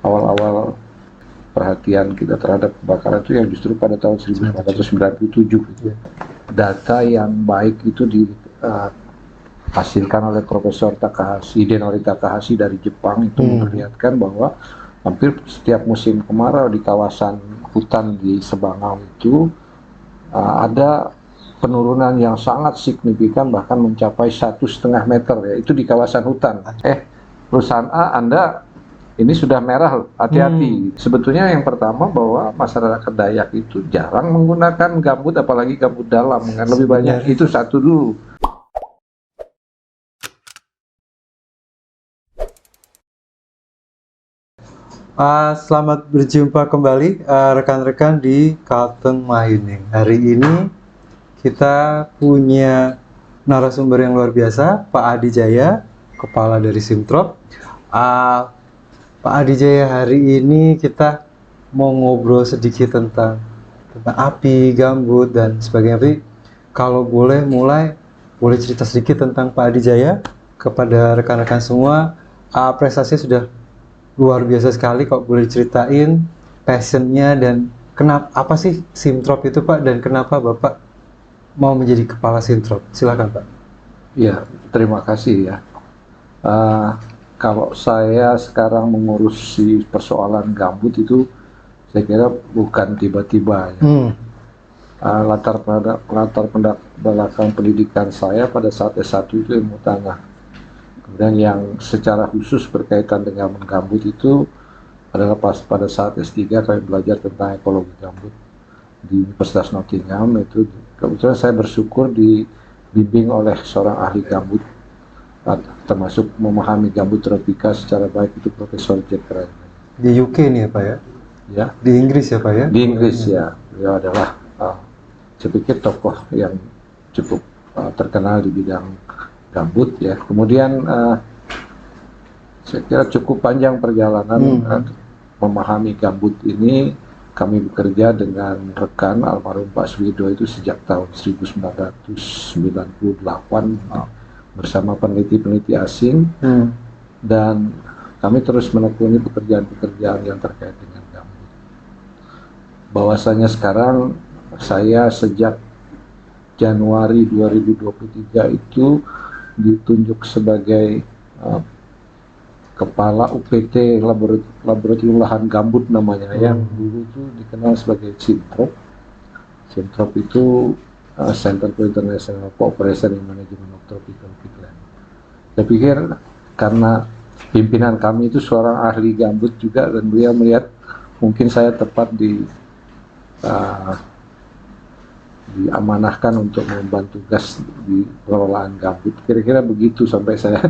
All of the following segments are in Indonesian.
awal-awal perhatian kita terhadap kebakaran itu yang justru pada tahun 1997. Data yang baik itu dihasilkan oleh Profesor Hidenori Takahashi dari Jepang itu memperlihatkan bahwa hampir setiap musim kemarau di kawasan hutan di Sebangau itu ada penurunan yang sangat signifikan, bahkan mencapai 1,5 meter ya, itu di kawasan hutan. Perusahaan A, Anda ini sudah merah, hati-hati. Sebetulnya yang pertama bahwa masyarakat Dayak itu jarang menggunakan gambut, apalagi gambut dalam, kan lebih banyak itu satu dulu. Selamat berjumpa kembali rekan-rekan di Kalteng Mahining. Hari ini kita punya narasumber yang luar biasa, Pak Adi Jaya, kepala dari Simtrop. Pak Adi Jaya, hari ini kita mau ngobrol sedikit tentang api, gambut, dan sebagainya. Tapi kalau boleh cerita sedikit tentang Pak Adi Jaya kepada rekan-rekan semua. Prestasinya sudah luar biasa sekali, kok boleh ceritain passionnya dan kenapa, apa sih Simtrop itu Pak, dan kenapa Bapak mau menjadi kepala Simtrop? Silakan Pak. Ya, terima kasih ya. Kalau saya sekarang mengurusi persoalan gambut itu, saya kira bukan tiba-tiba ya. Latar belakang pendidikan saya pada saat S1 itu ilmu tanah. Kemudian yang secara khusus berkaitan dengan gambut itu adalah pada saat S3 kami belajar tentang ekologi gambut di Universitas Nottingham. Itu kebetulan saya bersyukur dibimbing oleh seorang ahli gambut, termasuk memahami gambut tropika secara baik, itu Profesor Jack Ryan. Di UK nih ya Pak ya? Ya. Di Inggris ya Pak ya? Di Inggris ya. Beliau adalah saya pikir tokoh yang cukup terkenal di bidang gambut ya. Kemudian saya kira cukup panjang perjalanan memahami gambut ini. Kami bekerja dengan rekan almarhum Pak Suwido itu sejak tahun 1998 bersama peneliti-peneliti asing, dan kami terus menekuni pekerjaan-pekerjaan yang terkait dengan gambut. Bahwasanya sekarang saya sejak Januari 2023 itu ditunjuk sebagai kepala UPT Laboratorium Lahan Gambut namanya, yang dulu itu dikenal sebagai Simtrop. Simtrop itu Center for International Cooperation in Management of Tropical Peatland. Saya pikir karena pimpinan kami itu seorang ahli gambut juga, dan beliau melihat mungkin saya tepat diamanahkan untuk mengemban tugas di pengelolaan gambut. Kira-kira begitu sampai saya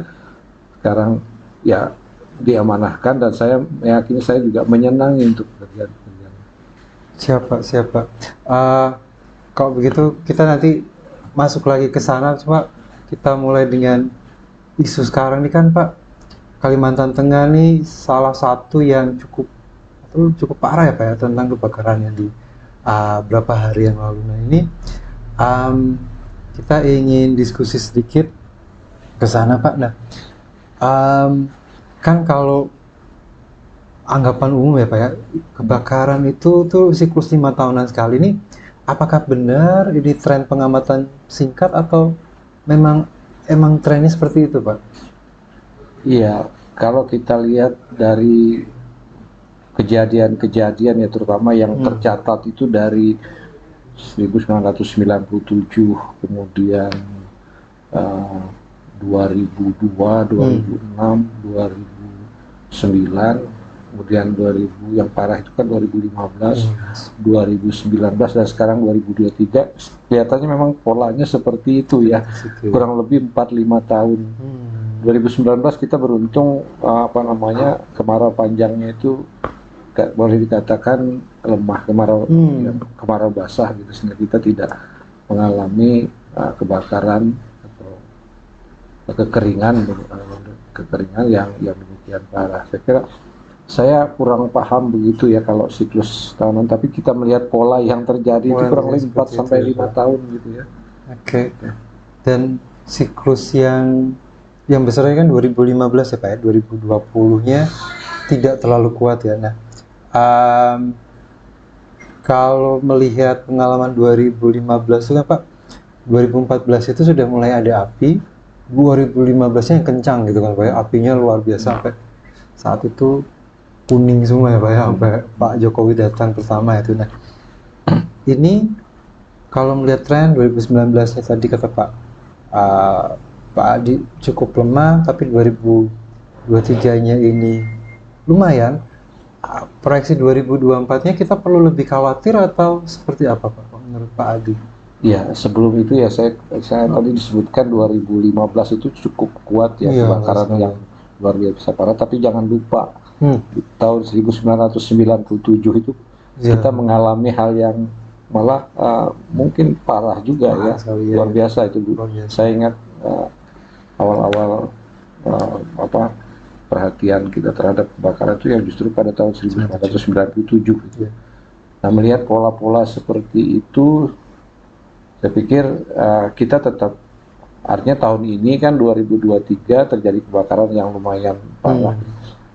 sekarang ya diamanahkan, dan saya meyakini saya juga menyenangi untuk bekerja. Siapa? Kalau begitu kita nanti masuk lagi ke sana, cuma kita mulai dengan isu sekarang nih kan Pak. Kalimantan Tengah nih salah satu yang cukup parah ya Pak ya, tentang kebakaran yang di berapa hari yang lalu. Nah ini kita ingin diskusi sedikit ke sana Pak. Nah kan kalau anggapan umum ya Pak ya, kebakaran itu tuh siklus 5 tahunan sekali. Nih apakah benar ini tren pengamatan singkat atau emang trennya seperti itu Pak? Iya, kalau kita lihat dari kejadian-kejadian ya, terutama yang tercatat itu dari 1997, kemudian 2002, 2006, 2009, kemudian 2000 yang parah itu kan 2015, 2019, dan sekarang 2023. Kelihatannya memang polanya seperti itu ya, kurang lebih 4-5 tahun. 2019 kita beruntung kemarau panjangnya itu boleh dikatakan lemah, kemarau basah gitu, sehingga kita tidak mengalami kebakaran atau kekeringan yang demikian parah. Saya kira saya kurang paham begitu ya kalau siklus tahunan, tapi kita melihat pola yang terjadi itu kurang lebih 4-5 tahun gitu ya. Oke. Dan siklus yang besarnya kan 2015 ya Pak ya, 2020-nya tidak terlalu kuat ya. Nah, kalau melihat pengalaman 2015 itu kan Pak, 2014 itu sudah mulai ada api, 2015-nya yang kencang gitu kan Pak ya, apinya luar biasa sampai saat itu kuning semua ya Pak ya, sampai Pak Jokowi datang pertama itu. Nah, ini kalau melihat tren 2019 ya tadi kata Pak Adi cukup lemah, tapi 2023-nya ini lumayan. Proyeksi 2024-nya kita perlu lebih khawatir atau seperti apa Pak menurut Pak Adi? Ya, sebelum itu ya saya tadi disebutkan 2015 itu cukup kuat ya, kebakaran yang luar biasa parah, tapi jangan lupa di tahun 1997 itu kita mengalami hal yang malah mungkin parah juga ya, luar biasa itu Bu. Saya ingat awal-awal perhatian kita terhadap kebakaran itu yang justru pada tahun 1997 gitu. Nah, melihat pola-pola seperti itu, saya pikir kita tetap, artinya tahun ini kan 2023 terjadi kebakaran yang lumayan parah.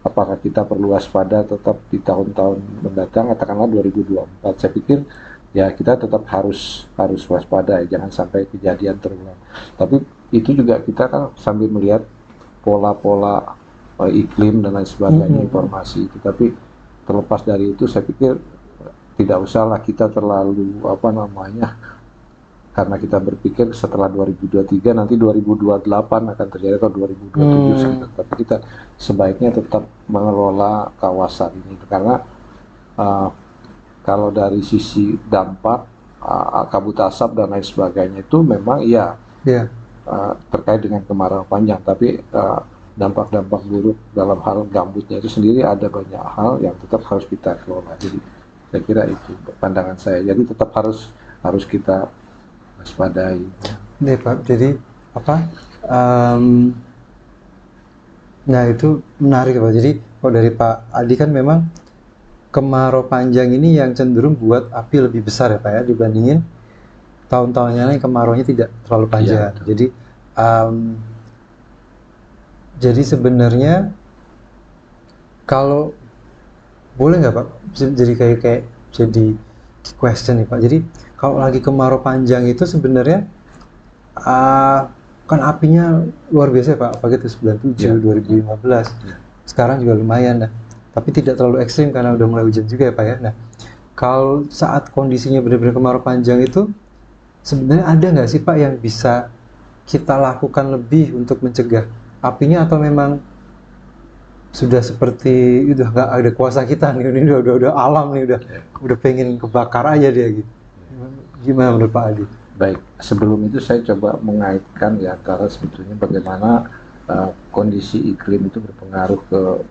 Apakah kita perlu waspada tetap di tahun-tahun mendatang, katakanlah 2024? Saya pikir ya kita tetap harus waspada ya, jangan sampai kejadian terulang. Tapi itu juga kita kan sambil melihat pola-pola iklim dan lain sebagainya, informasi itu. Tapi terlepas dari itu, saya pikir tidak usahlah kita terlalu karena kita berpikir setelah 2023 nanti 2028 akan terjadi atau 2027 tapi kita sebaiknya tetap mengelola kawasan ini, karena kalau dari sisi dampak kabut asap dan lain sebagainya itu memang terkait dengan kemarau panjang, tapi dampak-dampak buruk dalam hal gambutnya itu sendiri ada banyak hal yang tetap harus kita kelola. Jadi saya kira itu pandangan saya. Jadi tetap harus kita waspadai. Nih Pak, jadi nah itu menarik Pak. Jadi kalau dari Pak Adi kan memang kemarau panjang ini yang cenderung buat api lebih besar ya Pak ya, dibandingin tahun-tahunnya lain kemaraunya tidak terlalu panjang. Jadi sebenarnya kalau boleh nggak Pak, jadi kayak jadi question nih Pak. Jadi kalau lagi kemarau panjang itu sebenarnya kan apinya luar biasa ya Pak, apalagi itu 97, 2015. Sekarang juga lumayan tapi tidak terlalu ekstrim karena udah mulai hujan juga ya Pak ya. Nah, kalau saat kondisinya benar-benar kemarau panjang itu sebenarnya ada nggak sih Pak yang bisa kita lakukan lebih untuk mencegah apinya, atau memang sudah seperti udah nggak ada kuasa kita nih, ini udah alam nih, udah pengen kebakar aja dia gitu. Gimana menurut Pak Adi? Baik, sebelum itu saya coba mengaitkan ya antara sebetulnya bagaimana kondisi iklim itu berpengaruh ke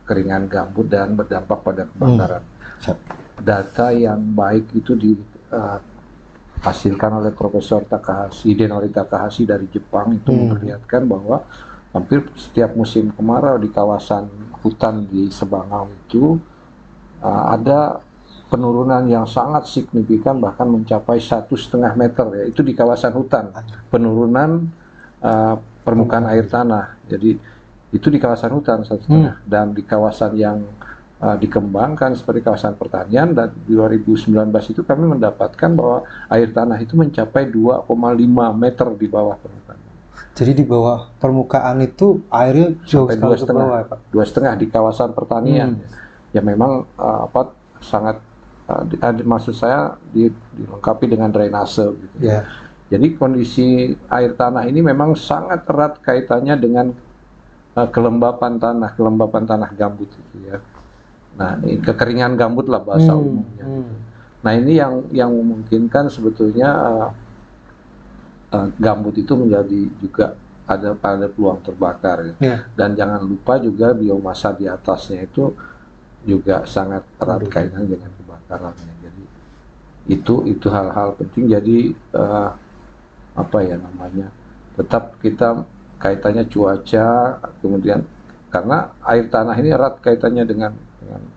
keringan gambut dan berdampak pada kebakaran. Data yang baik itu dihasilkan oleh Profesor Hidenori Takahashi dari Jepang itu memperlihatkan bahwa hampir setiap musim kemarau di kawasan hutan di Sebangau itu ada penurunan yang sangat signifikan, bahkan mencapai 1,5 meter ya, itu di kawasan hutan, penurunan permukaan air tanah. Jadi itu di kawasan hutan 1,5, dan di kawasan yang dikembangkan seperti kawasan pertanian, dan 2019 itu kami mendapatkan bahwa air tanah itu mencapai 2,5 meter di bawah permukaan. Jadi di bawah permukaan itu airnya jauh sekali ke bawah, Pak. 2,5 di kawasan pertanian. Ya memang sangat maksud saya dilengkapi dengan drainase gitu. Jadi kondisi air tanah ini memang sangat erat kaitannya dengan kelembapan tanah gambut itu ya. Nah, ini kekeringan gambut lah bahasa umumnya. Nah, ini yang memungkinkan sebetulnya gambut itu menjadi juga ada peluang terbakar ya. Dan jangan lupa juga biomasa di atasnya itu juga sangat erat kaitannya dengan kebakarannya. Jadi itu hal-hal penting. Jadi tetap kita kaitannya cuaca, kemudian karena air tanah ini erat kaitannya dengan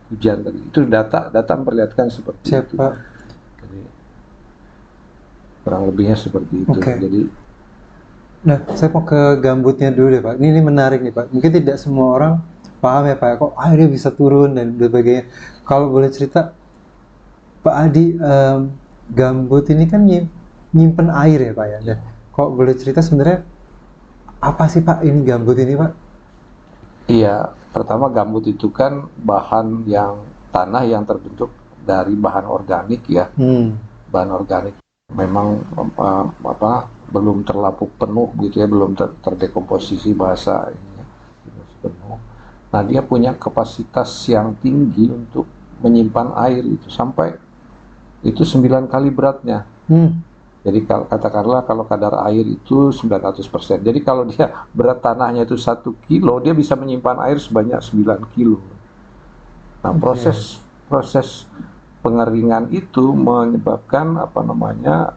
hujan tadi. Itu data memperlihatkan seperti itu. Jadi kurang lebihnya seperti itu. Jadi nah, saya mau ke gambutnya dulu deh Pak. Ini menarik nih Pak. Mungkin tidak semua orang paham ya Pak, kok airnya bisa turun dan sebagainya. Kalau boleh cerita, Pak Adi, gambut ini kan nyimpen air ya Pak ya. Dan kok boleh cerita sebenarnya apa sih Pak ini gambut ini Pak? Iya, pertama gambut itu kan bahan yang tanah yang terbentuk dari bahan organik ya. Bahan organik memang belum terlalu penuh gitu ya, belum terdekomposisi bahasa ini ya, penuh. Nah, dia punya kapasitas yang tinggi untuk menyimpan air itu sampai itu 9 kali beratnya. Jadi katakanlah kalau kadar air itu 900%. Jadi kalau dia berat tanahnya itu 1 kilo, dia bisa menyimpan air sebanyak 9 kilo. Nah, proses pengeringan itu menyebabkan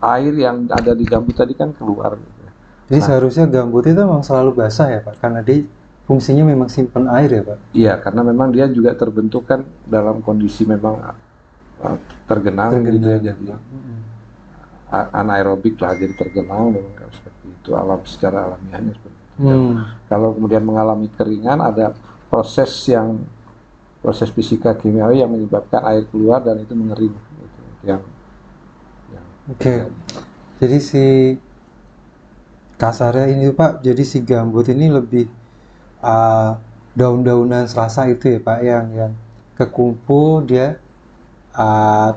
air yang ada di gambut tadi kan keluar. Jadi seharusnya gambut itu memang selalu basah ya Pak, karena dia fungsinya memang simpan air ya Pak? Iya, karena memang dia juga terbentuk kan dalam kondisi memang tergenang gitu ya, jadi anaerobik lah, jadi tergenang memang seperti itu, secara alamiahnya seperti itu. Kalau kemudian mengalami keringan, ada proses fisika kimiawi yang menyebabkan air keluar dan itu mengering gitu. Jadi si kasarnya ini Pak, jadi si gambut ini lebih daun-daunan Selasa itu ya Pak, yang kekumpul dia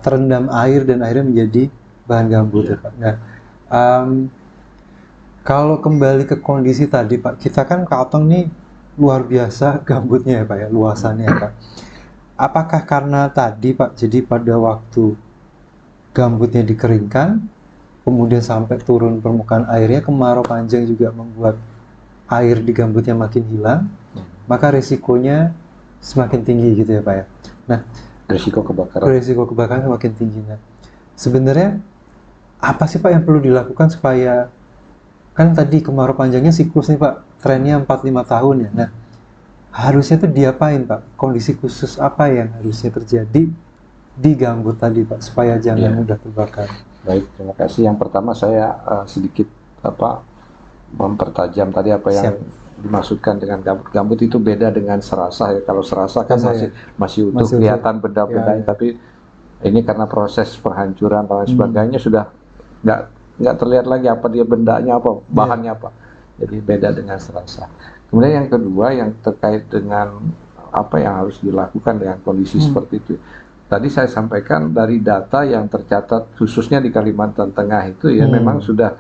terendam air dan akhirnya menjadi bahan gambut ya Pak. Nah, kalau kembali ke kondisi tadi Pak, kita kan Kalteng nih luar biasa gambutnya ya Pak ya, luasannya ya Pak. Apakah karena tadi Pak, jadi pada waktu gambutnya dikeringkan, kemudian sampai turun permukaan airnya, kemarau panjang juga membuat air di gambutnya makin hilang, maka resikonya semakin tinggi gitu ya Pak ya. Nah, resiko kebakaran semakin tinggi. Nah, sebenarnya apa sih Pak yang perlu dilakukan supaya, kan tadi kemarau panjangnya siklus nih Pak, trennya 4-5 tahun ya. Nah, harusnya tuh diapain Pak? Kondisi khusus apa yang harusnya terjadi di gambut tadi Pak, supaya jangan mudah terbakar? Baik, terima kasih. Yang pertama saya sedikit mempertajam tadi apa yang dimaksudkan dengan gambut. Gambut itu beda dengan serasa ya. Kalau serasa kan masih utuh, kelihatan benda-bendanya, tapi ini karena proses penghancuran dan sebagainya sudah nggak terlihat lagi apa dia bendanya, apa bahannya apa. Jadi beda dengan serasa. Kemudian yang kedua yang terkait dengan apa yang harus dilakukan dengan kondisi seperti itu. Tadi saya sampaikan dari data yang tercatat khususnya di Kalimantan Tengah itu ya, memang sudah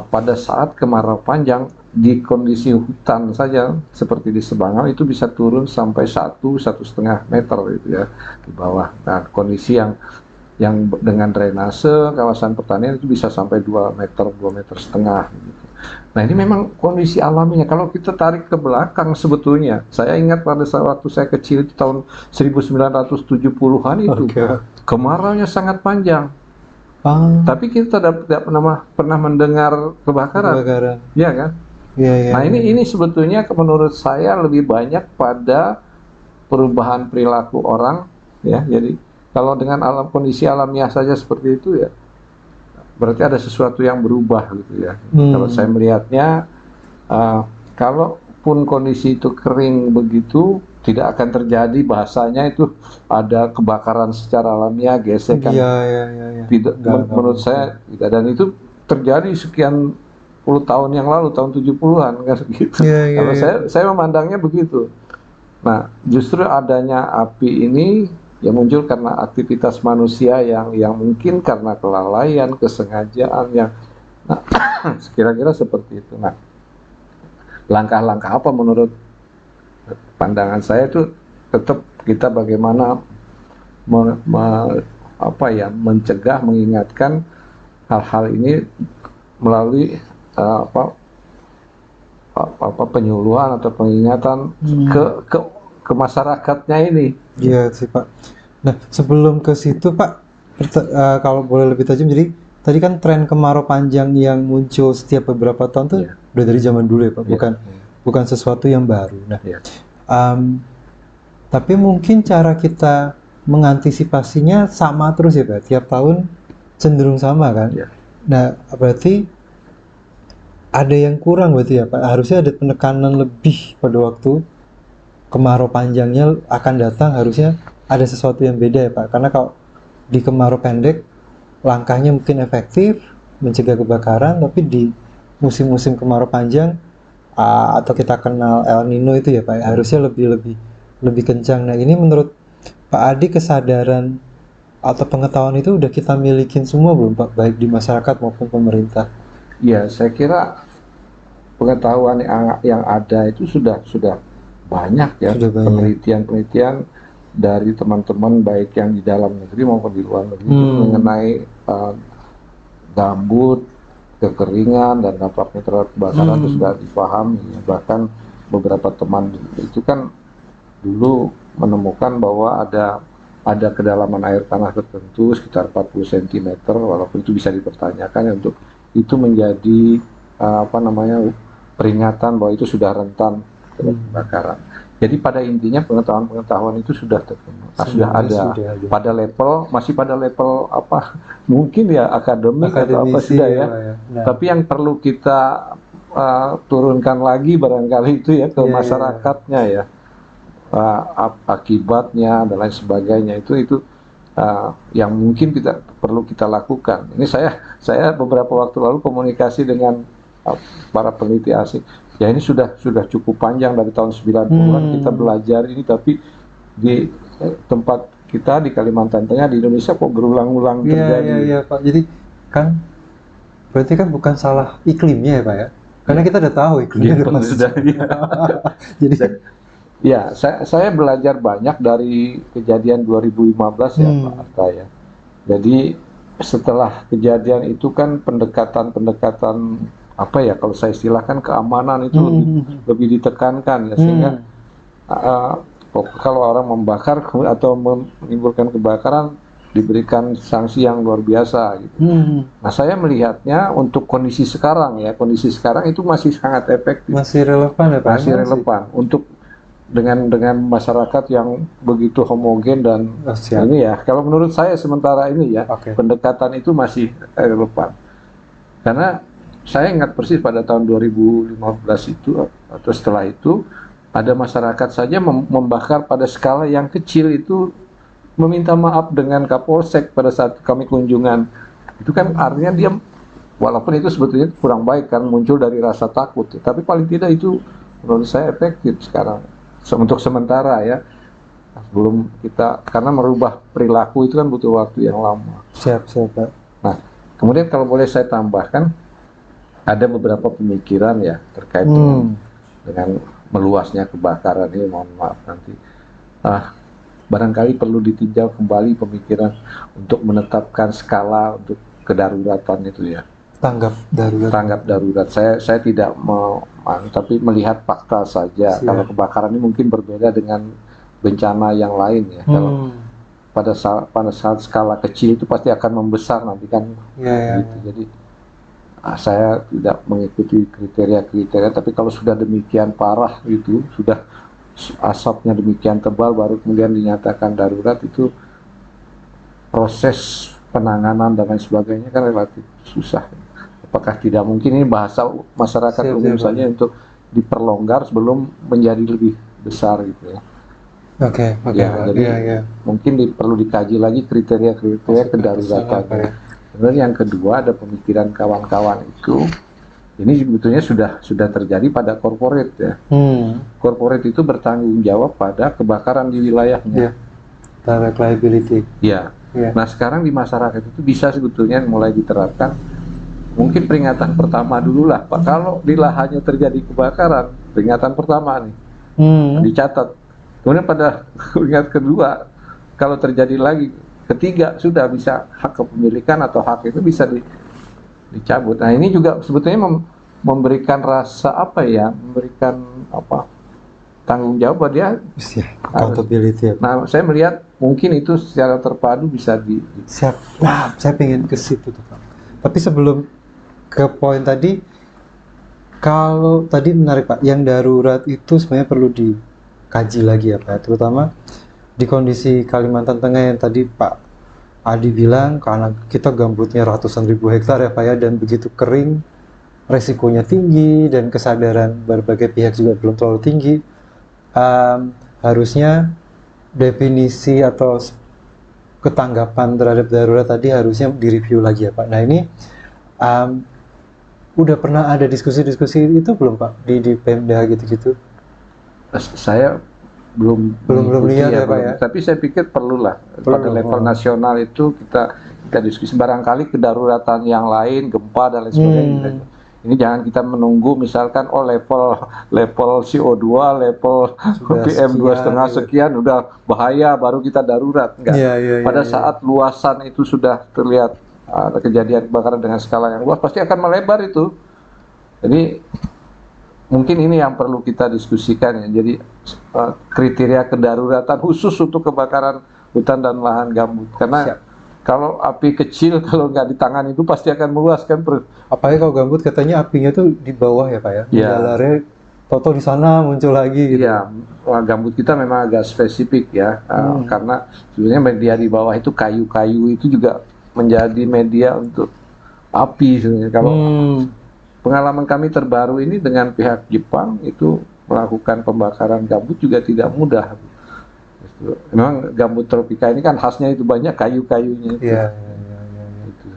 pada saat kemarau panjang di kondisi hutan saja seperti di Sebangau itu bisa turun sampai 1-1,5 meter gitu ya di bawah. Nah, kondisi yang dengan drainase kawasan pertanian itu bisa sampai 2 meter, 2,5 meter gitu. Nah, ini memang kondisi alaminya. Kalau kita tarik ke belakang sebetulnya, saya ingat pada waktu saya kecil di tahun 1970-an itu kemaraunya sangat panjang. Tapi kita tidak pernah mendengar kebakaran. Iya kan? Nah, ini sebetulnya menurut saya lebih banyak pada perubahan perilaku orang ya. Jadi kalau dengan kondisi alamiah saja seperti itu ya, berarti ada sesuatu yang berubah gitu ya. Kalau saya melihatnya, kalaupun kondisi itu kering begitu, tidak akan terjadi bahasanya itu ada kebakaran secara alamiah, gesekan. Tidak, menurut saya tidak. Dan itu terjadi sekian puluh tahun yang lalu, tahun 70-an kan gitu. Kalau saya memandangnya begitu. Nah, justru adanya api ini ya muncul karena aktivitas manusia yang mungkin karena kelalaian, kesengajaan yang kira-kira seperti itu. Nah, langkah-langkah apa menurut pandangan saya itu tetap kita bagaimana mencegah, mengingatkan hal-hal ini melalui penyuluhan atau pengingatan ke masyarakatnya ini. Iya sih Pak. Nah, sebelum ke situ Pak, kalau boleh lebih tajam, jadi tadi kan tren kemarau panjang yang muncul setiap beberapa tahun tuh udah dari zaman dulu ya Pak, bukan sesuatu yang baru. Nah, tapi mungkin cara kita mengantisipasinya sama terus ya Pak, tiap tahun cenderung sama kan? Nah, berarti ada yang kurang berarti ya Pak, harusnya ada penekanan lebih pada waktu kemarau panjangnya akan datang, harusnya ada sesuatu yang beda ya Pak. Karena kalau di kemarau pendek langkahnya mungkin efektif mencegah kebakaran, tapi di musim-musim kemarau panjang atau kita kenal El Nino itu ya Pak, harusnya lebih kencang. Nah ini menurut Pak Adi, kesadaran atau pengetahuan itu udah kita milikin semua belum Pak, baik di masyarakat maupun pemerintah? Ya, saya kira pengetahuan yang ada itu sudah banyak ya, penelitian-penelitian dari teman-teman baik yang di dalam negeri maupun di luar negeri mengenai gambut, kekeringan dan dampaknya terhadap kebakaran itu sudah dipahami. Bahkan beberapa teman itu kan dulu menemukan bahwa ada kedalaman air tanah tertentu sekitar 40 cm, walaupun itu bisa dipertanyakan ya, untuk itu menjadi peringatan bahwa itu sudah rentan terhadap kebakaran. Jadi pada intinya pengetahuan itu sudah ada pada level, masih pada level mungkin ya akademik atau apa sudah ya. Nah. Tapi yang perlu kita turunkan lagi barangkali itu ya ke masyarakatnya ya, akibatnya dan lain sebagainya itu yang mungkin perlu kita lakukan. Ini saya beberapa waktu lalu komunikasi dengan para peneliti asing. Ya ini sudah cukup panjang dari tahun 90-an kita belajar ini, tapi di tempat kita di Kalimantan Tengah di Indonesia kok berulang-ulang terjadi. Iya Pak. Jadi berarti kan bukan salah iklimnya ya Pak ya? Karena kita udah tahu iklimnya sudah. Jadi ya saya belajar banyak dari kejadian 2015 ya Pak Arta ya. Jadi setelah kejadian itu kan pendekatan kalau saya istilahkan keamanan itu lebih ditekankan ya, sehingga kalau orang membakar atau menimbulkan kebakaran diberikan sanksi yang luar biasa gitu. Nah saya melihatnya untuk kondisi sekarang itu masih sangat efektif, masih relevan ya Pak? Masih relevan untuk dengan masyarakat yang begitu homogen dan ini ya, kalau menurut saya sementara ini ya, pendekatan itu masih relevan. Karena saya ingat persis pada tahun 2015 itu atau setelah itu ada masyarakat saja membakar pada skala yang kecil itu, meminta maaf dengan Kapolsek pada saat kami kunjungan. Itu kan artinya dia, walaupun itu sebetulnya kurang baik kan, muncul dari rasa takut, tapi paling tidak itu menurut saya efektif sekarang untuk sementara ya, sebelum kita, karena merubah perilaku itu kan butuh waktu yang lama. Siap Pak. Nah kemudian kalau boleh saya tambahkan, ada beberapa pemikiran ya terkait dengan meluasnya kebakaran ini, mohon maaf nanti barangkali perlu ditinjau kembali pemikiran untuk menetapkan skala untuk kedaruratan itu ya. Tanggap darurat. Saya tidak mau, tapi melihat fakta saja. Kalau kebakaran ini mungkin berbeda dengan bencana yang lain ya. Kalau pada saat skala kecil itu pasti akan membesar nanti kan gitu. Jadi saya tidak mengikuti kriteria, tapi kalau sudah demikian parah itu, sudah asapnya demikian tebal, baru kemudian dinyatakan darurat, itu proses penanganan dan lain sebagainya kan relatif susah. Apakah tidak mungkin ini bahasa masyarakat umum saja untuk diperlonggar sebelum menjadi lebih besar gitu ya. Jadi mungkin perlu dikaji lagi kriteria kedaruratan. Kemudian yang kedua, ada pemikiran kawan-kawan itu, ini sebetulnya sudah terjadi pada korporat ya. Korporat itu bertanggung jawab pada kebakaran di wilayahnya. Direct liability. Ya. Nah sekarang di masyarakat itu bisa sebetulnya mulai diterapkan, mungkin peringatan pertama dulu lah Pak. Kalau di lahannya terjadi kebakaran, peringatan pertama nih dicatat. Kemudian pada peringatan kedua, kalau terjadi lagi, ketiga sudah bisa hak kepemilikan atau hak itu bisa dicabut. Nah ini juga sebetulnya memberikan rasa memberikan tanggung jawab bahwa dia accountability. Nah saya melihat mungkin itu secara terpadu bisa Siap. Nah saya pengen ke situ tuh Pak. Tapi sebelum ke poin tadi, kalau tadi menarik Pak, yang darurat itu sebenarnya perlu dikaji lagi ya Pak, terutama di kondisi Kalimantan Tengah yang tadi Pak Adi bilang, karena kita gambutnya ratusan ribu hektar ya Pak ya, dan begitu kering, resikonya tinggi, dan kesadaran berbagai pihak juga belum terlalu tinggi. harusnya definisi atau ketanggapan terhadap darurat tadi harusnya direview lagi ya Pak. Nah ini udah pernah ada diskusi-diskusi itu belum Pak di Pemda gitu-gitu? Saya belum lihat ya Pak ya. Tapi saya pikir perlulah pada level nasional itu kita diskusi, barangkali kedaruratan yang lain, gempa dan lain sebagainya. Ini jangan kita menunggu misalkan level CO2, level PM 2,5 sekian udah bahaya baru kita darurat. Enggak. Pada saat luasan itu sudah terlihat ada kejadian kebakaran dengan skala yang luas, pasti akan melebar itu. Jadi mungkin ini yang perlu kita diskusikan ya. Jadi kriteria kedaruratan khusus untuk kebakaran hutan dan lahan gambut. Karena kalau api kecil kalau nggak ditangani itu pasti akan meluas kan. Apalagi kalau gambut katanya apinya tuh di bawah ya Pak ya. Jalarnya toto di sana muncul lagi gitu. Iya, gambut kita memang agak spesifik ya. Karena sebenarnya media di bawah itu kayu-kayu itu juga menjadi media untuk api sebenarnya. Kalau pengalaman kami terbaru ini dengan pihak Jepang itu melakukan pembakaran gambut juga tidak mudah. Memang gambut tropika ini kan khasnya itu banyak kayu-kayunya. Iya. Itu.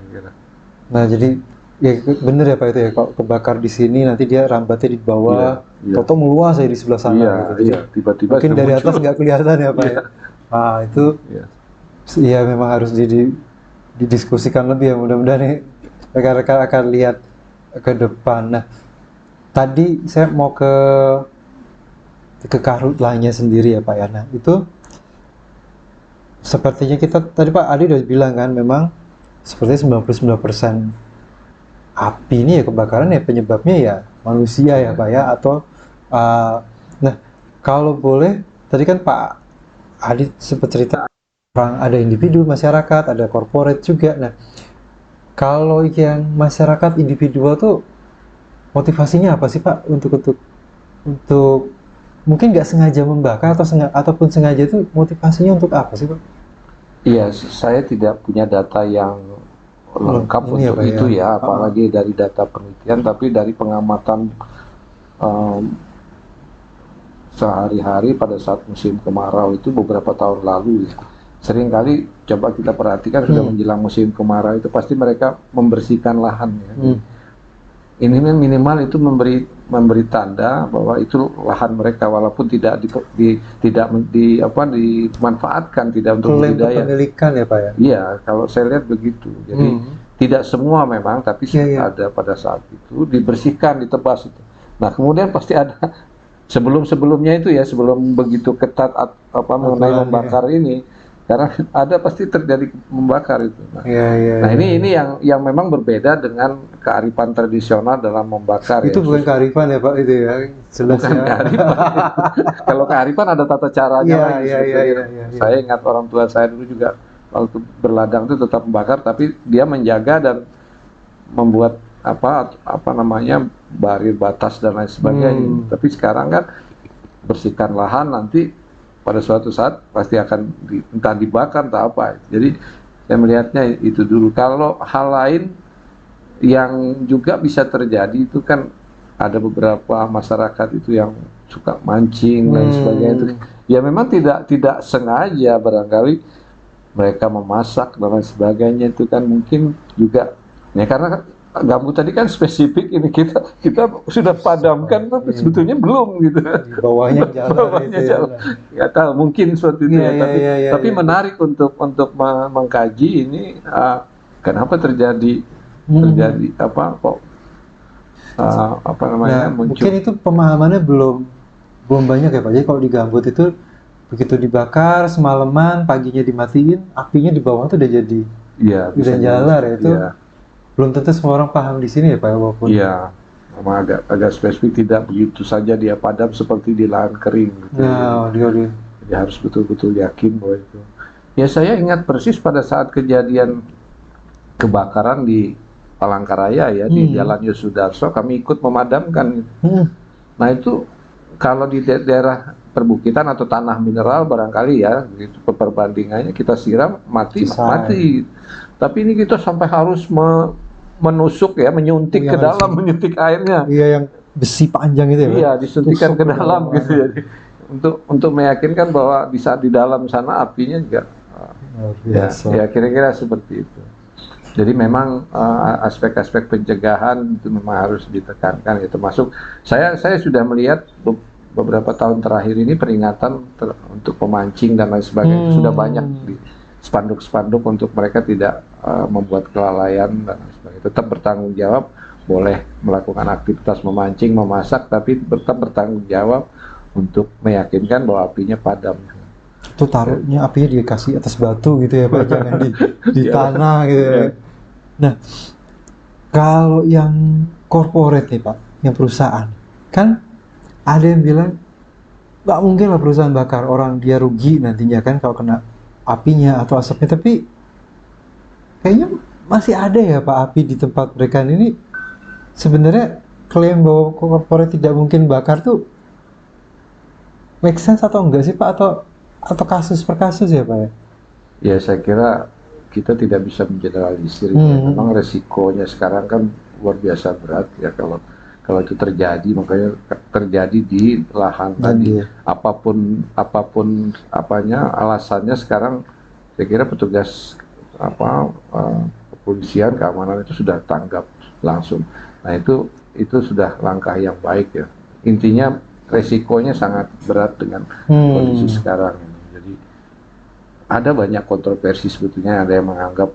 Nah jadi ya bener ya Pak itu ya, kalau kebakar di sini nanti dia rambatnya di bawah, toto meluas ya di sebelah sana. Iya, tiba-tiba mungkin dari atas nggak kelihatan ya Pak ya. Nah itu ya memang harus didiskusikan lebih ya, mudah-mudahan nih rekan-rekan akan lihat ke depan. Nah tadi saya mau ke karhutlahnya sendiri ya Pak ya. Nah itu sepertinya kita tadi Pak Adi udah bilang kan memang sepertinya 99% api ini ya kebakaran ya penyebabnya ya manusia ya Pak ya, atau nah kalau boleh tadi kan Pak Adi sempat cerita orang ada individu masyarakat, ada corporate juga. Nah kalau yang masyarakat individual tuh motivasinya apa sih Pak untuk mungkin nggak sengaja membakar ataupun sengaja itu motivasinya untuk apa sih Pak? Iya, saya tidak punya data yang lengkap untuk itu ya, apalagi dari data penelitian, tapi dari pengamatan sehari-hari pada saat musim kemarau itu beberapa tahun lalu ya. Seringkali coba kita perhatikan sudah menjelang musim kemarau itu pasti mereka membersihkan lahan ya. Ini minimal itu memberi tanda bahwa itu lahan mereka walaupun tidak dimanfaatkan, tidak untuk budidaya. Kepemilikan ya Pak ya. Iya, kalau saya lihat begitu. Jadi tidak semua memang, tapi ada pada saat itu dibersihkan, ditebas itu. Nah kemudian pasti ada sebelumnya itu ya, sebelum begitu ketat mengenai membakar ini. Karena ada pasti terjadi membakar itu. Nah, ini yang memang berbeda dengan kearifan tradisional dalam membakar. Itu bukan kearifan ya Pak itu ya. Bukan kearifan. Kalau kearifan ada tata caranya. Saya ingat orang tua saya dulu juga waktu berladang itu tetap membakar, tapi dia menjaga dan membuat barir batas dan lain sebagainya. Tapi sekarang kan bersihkan lahan nanti pada suatu saat pasti akan entah dibakar entah apa. Jadi saya melihatnya itu dulu. Kalau hal lain yang juga bisa terjadi itu kan ada beberapa masyarakat itu yang suka mancing dan sebagainya itu. Ya memang tidak sengaja, barangkali mereka memasak dan lain sebagainya itu kan mungkin juga ya, karena gambut tadi kan spesifik, ini kita sudah padamkan tapi sebetulnya belum gitu. Di bawahnya jalan. Nggak tahu, mungkin seperti itu tapi menarik untuk mengkaji ini kenapa terjadi muncul. Mungkin itu pemahamannya belum banyak ya Pak. Jadi kalau di gambut itu begitu dibakar semalaman, paginya dimatiin, apinya di bawah tuh udah jadi udah jalar ya itu. Belum tentu semua orang paham di sini ya Pak, walaupun memang agak spesifik, tidak begitu saja dia padam seperti di lahan kering gitu. Jadi harus betul-betul yakin bahwa itu. Ya saya ingat persis pada saat kejadian kebakaran di Palangkaraya ya, di Jalan Yosudarso, kami ikut memadamkan. Nah itu kalau di daerah perbukitan atau tanah mineral barangkali ya, gitu, perbandingannya kita siram mati. Tapi ini kita sampai harus menusuk ya, menyuntik ke dalam, menyuntik airnya. Iya, yang besi panjang itu ya. Iya, disuntikkan ke dalam gitu ya. untuk meyakinkan bahwa di saat di dalam sana apinya juga ya kira-kira seperti itu. Jadi memang aspek-aspek pencegahan itu memang harus ditekankan ya, termasuk saya sudah melihat beberapa tahun terakhir ini peringatan untuk pemancing dan lain sebagainya sudah banyak di spanduk-spanduk untuk mereka tidak membuat kelalaian dan lain sebagainya. Tetap bertanggung jawab, boleh melakukan aktivitas memancing, memasak, tapi tetap bertanggung jawab untuk meyakinkan bahwa apinya padam. Itu taruhnya apinya dikasih atas batu gitu ya Pak, jangan di tanah gitu ya. Nah, kalau yang corporate nih Pak, yang perusahaan, kan ada yang bilang nggak mungkin lah perusahaan bakar, orang dia rugi nantinya kan kalau kena apinya atau asapnya, tapi kayaknya masih ada ya Pak api di tempat mereka ini. Sebenarnya klaim bahwa corporate tidak mungkin bakar tuh make sense atau enggak sih Pak, atau kasus per kasus ya Pak ya? Ya saya kira kita tidak bisa mengeneralisir. Memang resikonya sekarang kan luar biasa berat ya kalau itu terjadi, makanya terjadi di lahan tadi. Apapun apanya alasannya sekarang saya kira petugas kepolisian keamanan itu sudah tanggap langsung. Nah itu sudah langkah yang baik ya. Intinya resikonya sangat berat dengan kondisi sekarang. Jadi ada banyak kontroversi sebetulnya, ada yang menganggap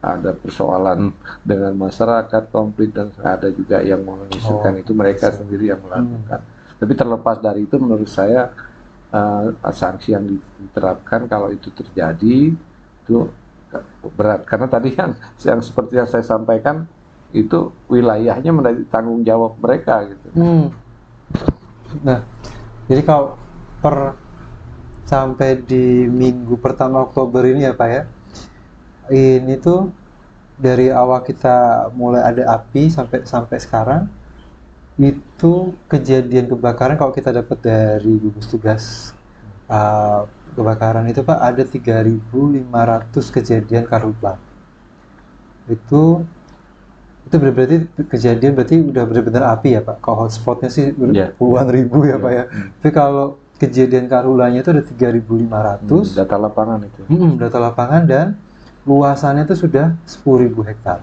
ada persoalan dengan masyarakat konflik, dan ada juga yang mengistilahkan itu mereka sendiri yang melakukan. Tapi terlepas dari itu menurut saya sanksi yang diterapkan kalau itu terjadi itu berat, karena tadi yang seperti yang saya sampaikan itu wilayahnya menjadi tanggung jawab mereka gitu. Nah, jadi kalau sampai di minggu pertama Oktober ini ya Pak ya, ini tuh dari awal kita mulai ada api sampai sekarang, itu kejadian kebakaran kalau kita dapat dari gugus tugas kebakaran itu Pak, ada 3.500 kejadian karhutla. Itu berarti kejadian berarti udah benar-benar api ya Pak. Kalau hotspotnya sih puluhan ribu ya Pak ya. Tapi kalau kejadian karhulanya itu ada 3.500. Data lapangan itu. Data lapangan, dan luasannya itu sudah 10.000 hektar.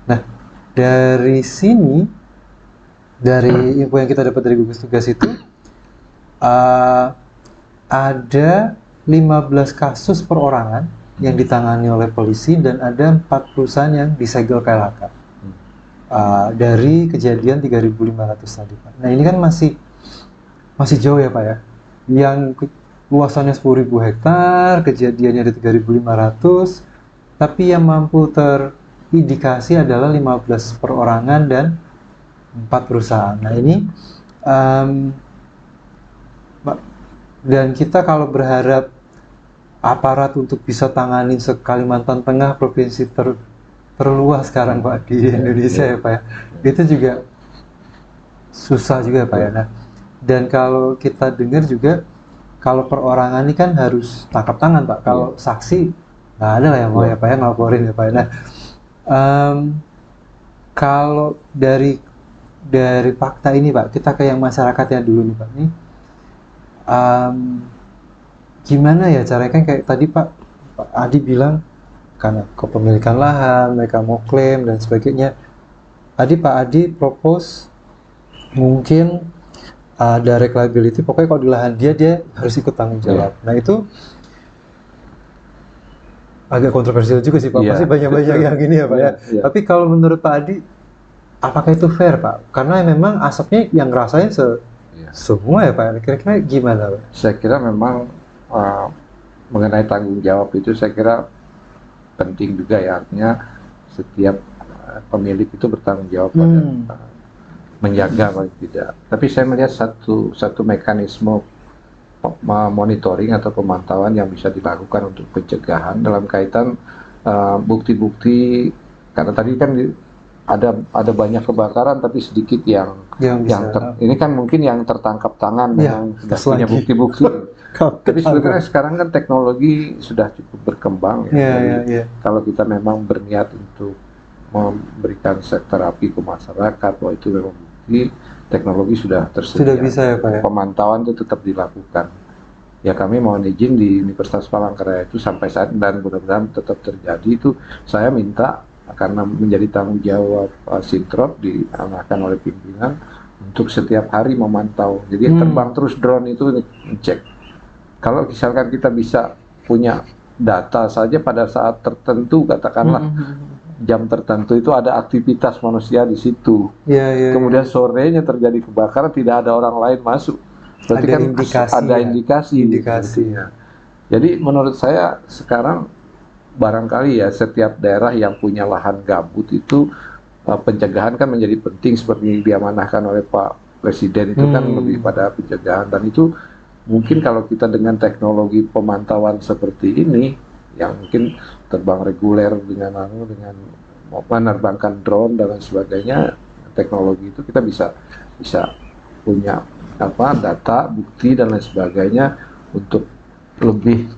Nah, dari sini, dari info yang kita dapat dari gugus tugas itu, ada 15 kasus perorangan yang ditangani oleh polisi, dan ada 4 perusahaan yang disegel KLHK. Dari kejadian 3.500 tadi Pak. Nah ini kan masih jauh ya Pak ya. Yang luasannya 10.000 hektar, kejadiannya ada 3.500, tapi yang mampu terindikasi adalah 15 perorangan dan 4 perusahaan. Nah ini dan kita kalau berharap aparat untuk bisa tanganin se-Kalimantan Tengah, provinsi terluas sekarang Pak di Indonesia ya Pak ya, itu juga susah juga Pak ya. Nah, dan kalau kita dengar juga kalau perorangan ini kan harus tangkap tangan Pak, kalau saksi nggak ada lah yang mau ya Pak ya ngelaporin ya Pak ya. Nah, kalau dari fakta ini Pak, kita ke yang masyarakatnya dulu nih Pak, nih gimana ya caranya, kan kayak tadi Pak Adi bilang karena kepemilikan lahan, mereka mau klaim dan sebagainya. Pak Adi propose mungkin direct liability, pokoknya kalau di lahan dia harus ikut tanggung jawab. Nah itu agak kontroversial juga sih Pak, pasti banyak yang gini ya Pak ya. Tapi kalau menurut Pak Adi, apakah itu fair Pak? Karena memang asapnya yang ngerasain semua ya Pak, kira-kira gimana Pak? Saya kira memang mengenai tanggung jawab itu saya kira penting juga ya, artinya setiap pemilik itu bertanggung jawab pada menjaga paling tidak. Tapi saya melihat satu mekanisme monitoring atau pemantauan yang bisa dilakukan untuk pencegahan dalam kaitan bukti-bukti, karena tadi kan ada banyak kebakaran tapi sedikit yang ini kan mungkin yang tertangkap tangan yang sudah punya bukti-bukti. Tapi sebenarnya sekarang kan teknologi sudah cukup berkembang ya. Kalau kita memang berniat untuk memberikan terapi ke masyarakat, bahwa itu memang bukti, teknologi sudah tersedia. Sudah bisa ya Pak ya? Pemantauan itu tetap dilakukan. Ya kami mohon izin di Universitas Palangkaraya itu sampai saat dan mudah-mudahan tetap terjadi itu saya minta karena menjadi tanggung jawab Sintrop diamanahkan oleh pimpinan untuk setiap hari memantau. Jadi terbang terus drone itu ngecek. Kalau misalkan kita bisa punya data saja pada saat tertentu, katakanlah jam tertentu itu ada aktivitas manusia di situ. Kemudian sorenya terjadi kebakaran, tidak ada orang lain masuk. Berarti ada kan indikasi, ada indikasi. Ya. Jadi menurut saya sekarang barangkali ya setiap daerah yang punya lahan gambut itu pencegahan kan menjadi penting seperti diamanahkan oleh Pak Presiden itu kan lebih pada pencegahan, dan itu mungkin kalau kita dengan teknologi pemantauan seperti ini yang mungkin terbang reguler dengan menerbangkan drone dan lain sebagainya, teknologi itu kita bisa punya data, bukti dan lain sebagainya untuk lebih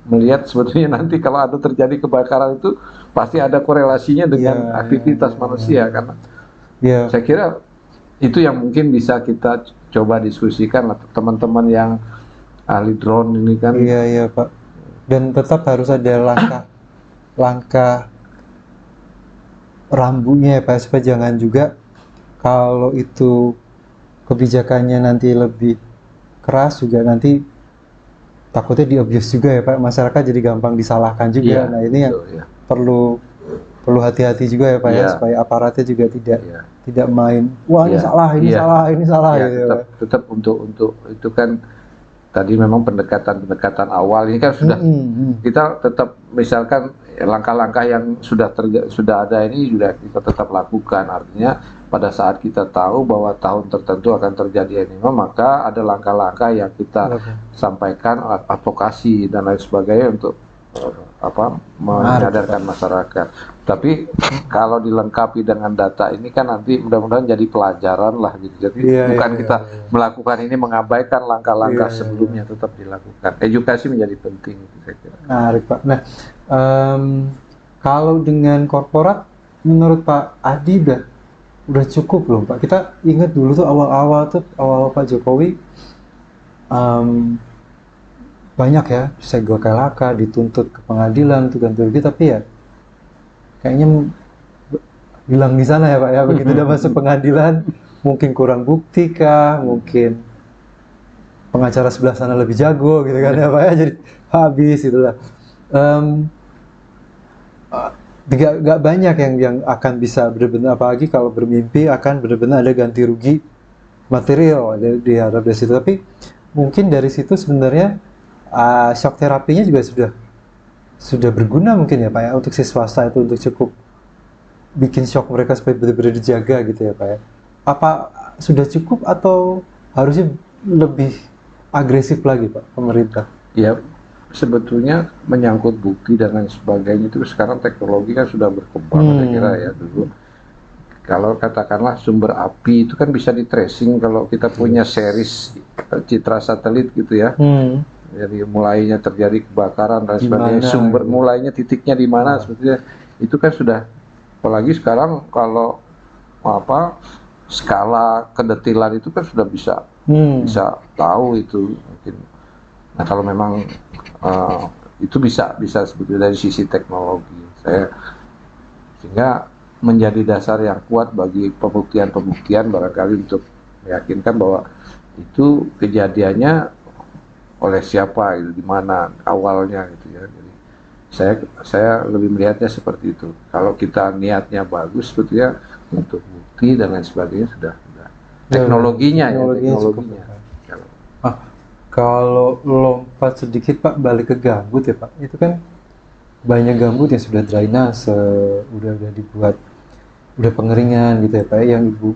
melihat sebetulnya nanti kalau ada terjadi kebakaran itu pasti ada korelasinya dengan aktivitas manusia karena saya kira itu yang mungkin bisa kita coba diskusikan lah teman-teman yang ahli drone ini kan. Iya Pak. Dan tetap harus ada langkah rambunya ya Pak, supaya jangan juga kalau itu kebijakannya nanti lebih keras juga nanti takutnya di-abuse juga ya Pak, masyarakat jadi gampang disalahkan juga. Nah ini yang perlu hati-hati juga ya Pak ya, supaya aparatnya juga tidak main wah ini salah, ini salah gitu. Tetap untuk itu kan tadi memang pendekatan awal ini kan sudah kita tetap misalkan langkah-langkah yang sudah ada ini sudah kita tetap lakukan. Artinya pada saat kita tahu bahwa tahun tertentu akan terjadi ini, maka ada langkah-langkah yang kita sampaikan, advokasi dan lain sebagainya untuk menyadarkan masyarakat. Tapi kalau dilengkapi dengan data ini kan nanti mudah-mudahan jadi pelajaran lah gitu. Jadi bukan kita melakukan ini mengabaikan langkah-langkah sebelumnya, tetap dilakukan. Edukasi menjadi penting gitu, saya kira. Menarik Pak. Nah, kalau dengan korporat menurut Pak Adi udah cukup belum Pak? Kita ingat dulu tuh awal-awal Pak Jokowi banyak ya segel kelaka, dituntut ke pengadilan untuk ganti rugi, tapi ya kayaknya hilang di sana ya Pak ya, begitu udah masuk pengadilan mungkin kurang bukti kah, mungkin pengacara sebelah sana lebih jago gitu kan ya Pak ya, jadi habis itulah. Gak banyak yang akan bisa benar-benar, apalagi kalau bermimpi akan benar-benar ada ganti rugi material diharap dari situ. Tapi mungkin dari situ sebenarnya shock terapinya juga sudah berguna mungkin ya Pak ya, untuk si swasta itu untuk cukup bikin shock mereka supaya benar-benar dijaga gitu ya Pak ya. Apa sudah cukup atau harusnya lebih agresif lagi Pak pemerintah? Ya sebetulnya menyangkut bukti dan lain sebagainya itu sekarang teknologi kan sudah berkembang. Saya kira ya dulu kalau katakanlah sumber api itu kan bisa di tracing kalau kita punya series citra satelit gitu ya. Jadi mulainya terjadi kebakaran dan sebagainya, sumber mulainya titiknya di mana sebetulnya itu kan sudah, apalagi sekarang kalau skala kedetilan itu kan sudah bisa tahu itu mungkin. Nah kalau memang itu bisa sebetulnya dari sisi teknologi sehingga menjadi dasar yang kuat bagi pembuktian barangkali untuk meyakinkan bahwa itu kejadiannya oleh siapa gitu, di mana awalnya gitu ya. Jadi saya lebih melihatnya seperti itu. Kalau kita niatnya bagus sebetulnya untuk bukti dan lain sebagainya sudah teknologinya. Kalau lompat sedikit Pak balik ke gambut ya Pak, itu kan banyak gambut yang sudah drainase, udah dibuat, udah pengeringan gitu ya Pak, yang Ibu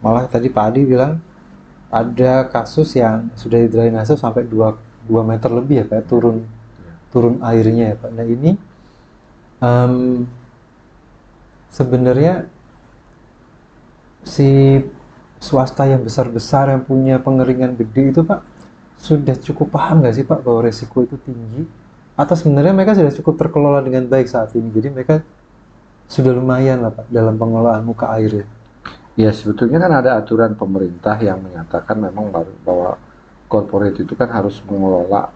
malah tadi Pak Adi bilang ada kasus yang sudah drainase sampai 2 meter lebih ya Pak, turun airnya ya Pak. Nah ini sebenarnya si swasta yang besar-besar yang punya pengeringan gede itu Pak sudah cukup paham nggak sih Pak bahwa resiko itu tinggi, atau sebenarnya mereka sudah cukup terkelola dengan baik saat ini, jadi mereka sudah lumayan lah Pak dalam pengelolaan muka airnya? Ya sebetulnya kan ada aturan pemerintah yang menyatakan memang bahwa corporate itu kan harus mengelola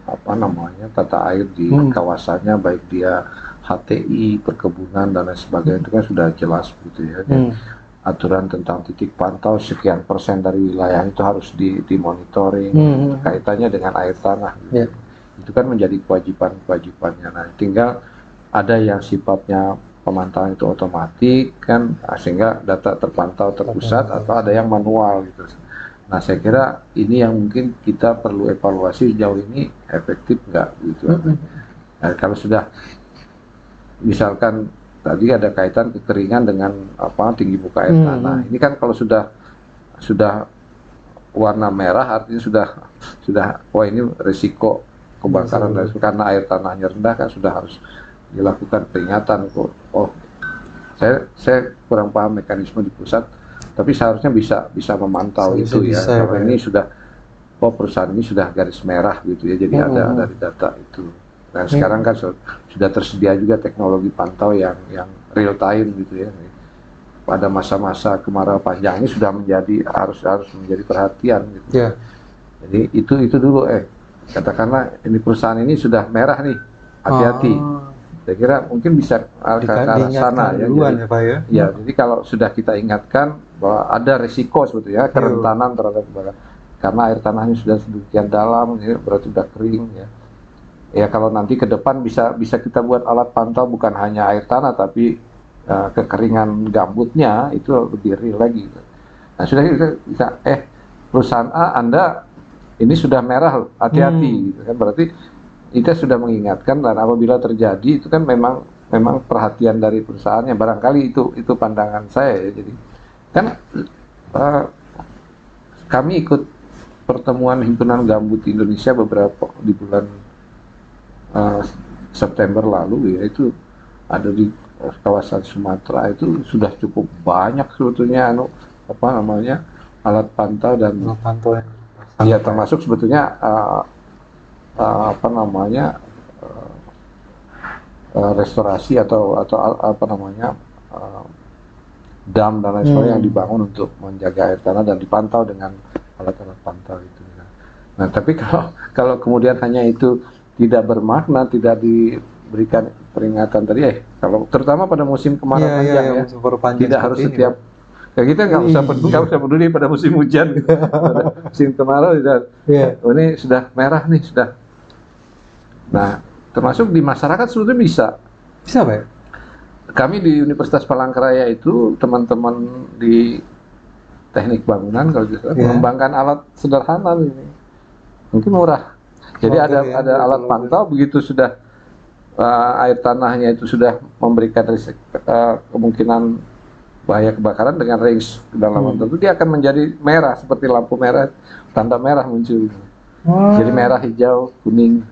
apa namanya tata air di kawasannya, baik dia HTI, perkebunan dan lain sebagainya, itu kan sudah jelas gitu ya. Dan aturan tentang titik pantau sekian persen dari wilayah itu harus dimonitoring kaitannya dengan air tanah gitu. Itu kan menjadi kewajibannya. Nah, tinggal ada yang sifatnya pemantauan itu otomatis kan, sehingga data terpantau terpusat, atau ada yang manual gitu. Nah, saya kira ini yang mungkin kita perlu evaluasi sejauh ini efektif nggak gitu. Nah, kalau sudah misalkan tadi ada kaitan kekeringan dengan tinggi muka air tanah. Ini kan kalau sudah warna merah artinya sudah wah ini risiko kebakaran karena air tanahnya rendah, kan sudah harus dilakukan peringatan kok. Oh, saya kurang paham mekanisme di pusat, tapi seharusnya bisa memantau itu ya. Kalau ini sudah perusahaan ini sudah garis merah gitu ya, jadi ada dari data itu. Nah, sekarang kan sudah tersedia juga teknologi pantau yang real time gitu ya. Pada masa-masa kemarau panjang ini sudah harus menjadi perhatian gitu. Jadi itu dulu katakanlah ini perusahaan ini sudah merah nih, hati-hati. Saya kira mungkin bisa ke arah sana ya. Duluan, ya Pak ya. Ya, jadi kalau sudah kita ingatkan bahwa ada risiko sebetulnya kerentanan terhadap kebakaran karena air tanahnya sudah sedemikian dalam, ini berarti sudah kering ya. Ya kalau nanti ke depan bisa kita buat alat pantau bukan hanya air tanah tapi kekeringan gambutnya, itu lebih real lagi. Nah, sudah kita bisa perusahaan A Anda ini sudah merah, hati-hati gitu kan, berarti kita sudah mengingatkan, dan apabila terjadi itu kan memang perhatian dari perusahaannya, barangkali itu pandangan saya ya. Jadi kan kami ikut pertemuan himpunan gambut Indonesia beberapa di bulan September lalu ya, itu ada di kawasan Sumatera, itu sudah cukup banyak sebetulnya alat pantau dan ya termasuk sebetulnya restorasi atau dam dan lain sebagainya yang dibangun untuk menjaga air tanah dan dipantau dengan alat-alat pantau itu. Nah, tapi kalau kemudian hanya itu tidak bermakna, tidak diberikan peringatan tadi kalau terutama pada musim kemarau panjang tidak harus setiap kita nggak usah peduli pada musim hujan gitu. Pada musim kemarau ini sudah merah nih sudah. Nah, termasuk di masyarakat sebetulnya bisa Pak. Kami di Universitas Palangkaraya itu teman-teman di teknik bangunan kalau mengembangkan alat sederhana ini, mungkin murah. Jadi ada alat pantau, begitu sudah air tanahnya itu sudah memberikan kemungkinan bahaya kebakaran dengan range kedalaman tertentu, dia akan menjadi merah seperti lampu merah, tanda merah muncul. Jadi merah, hijau, kuning.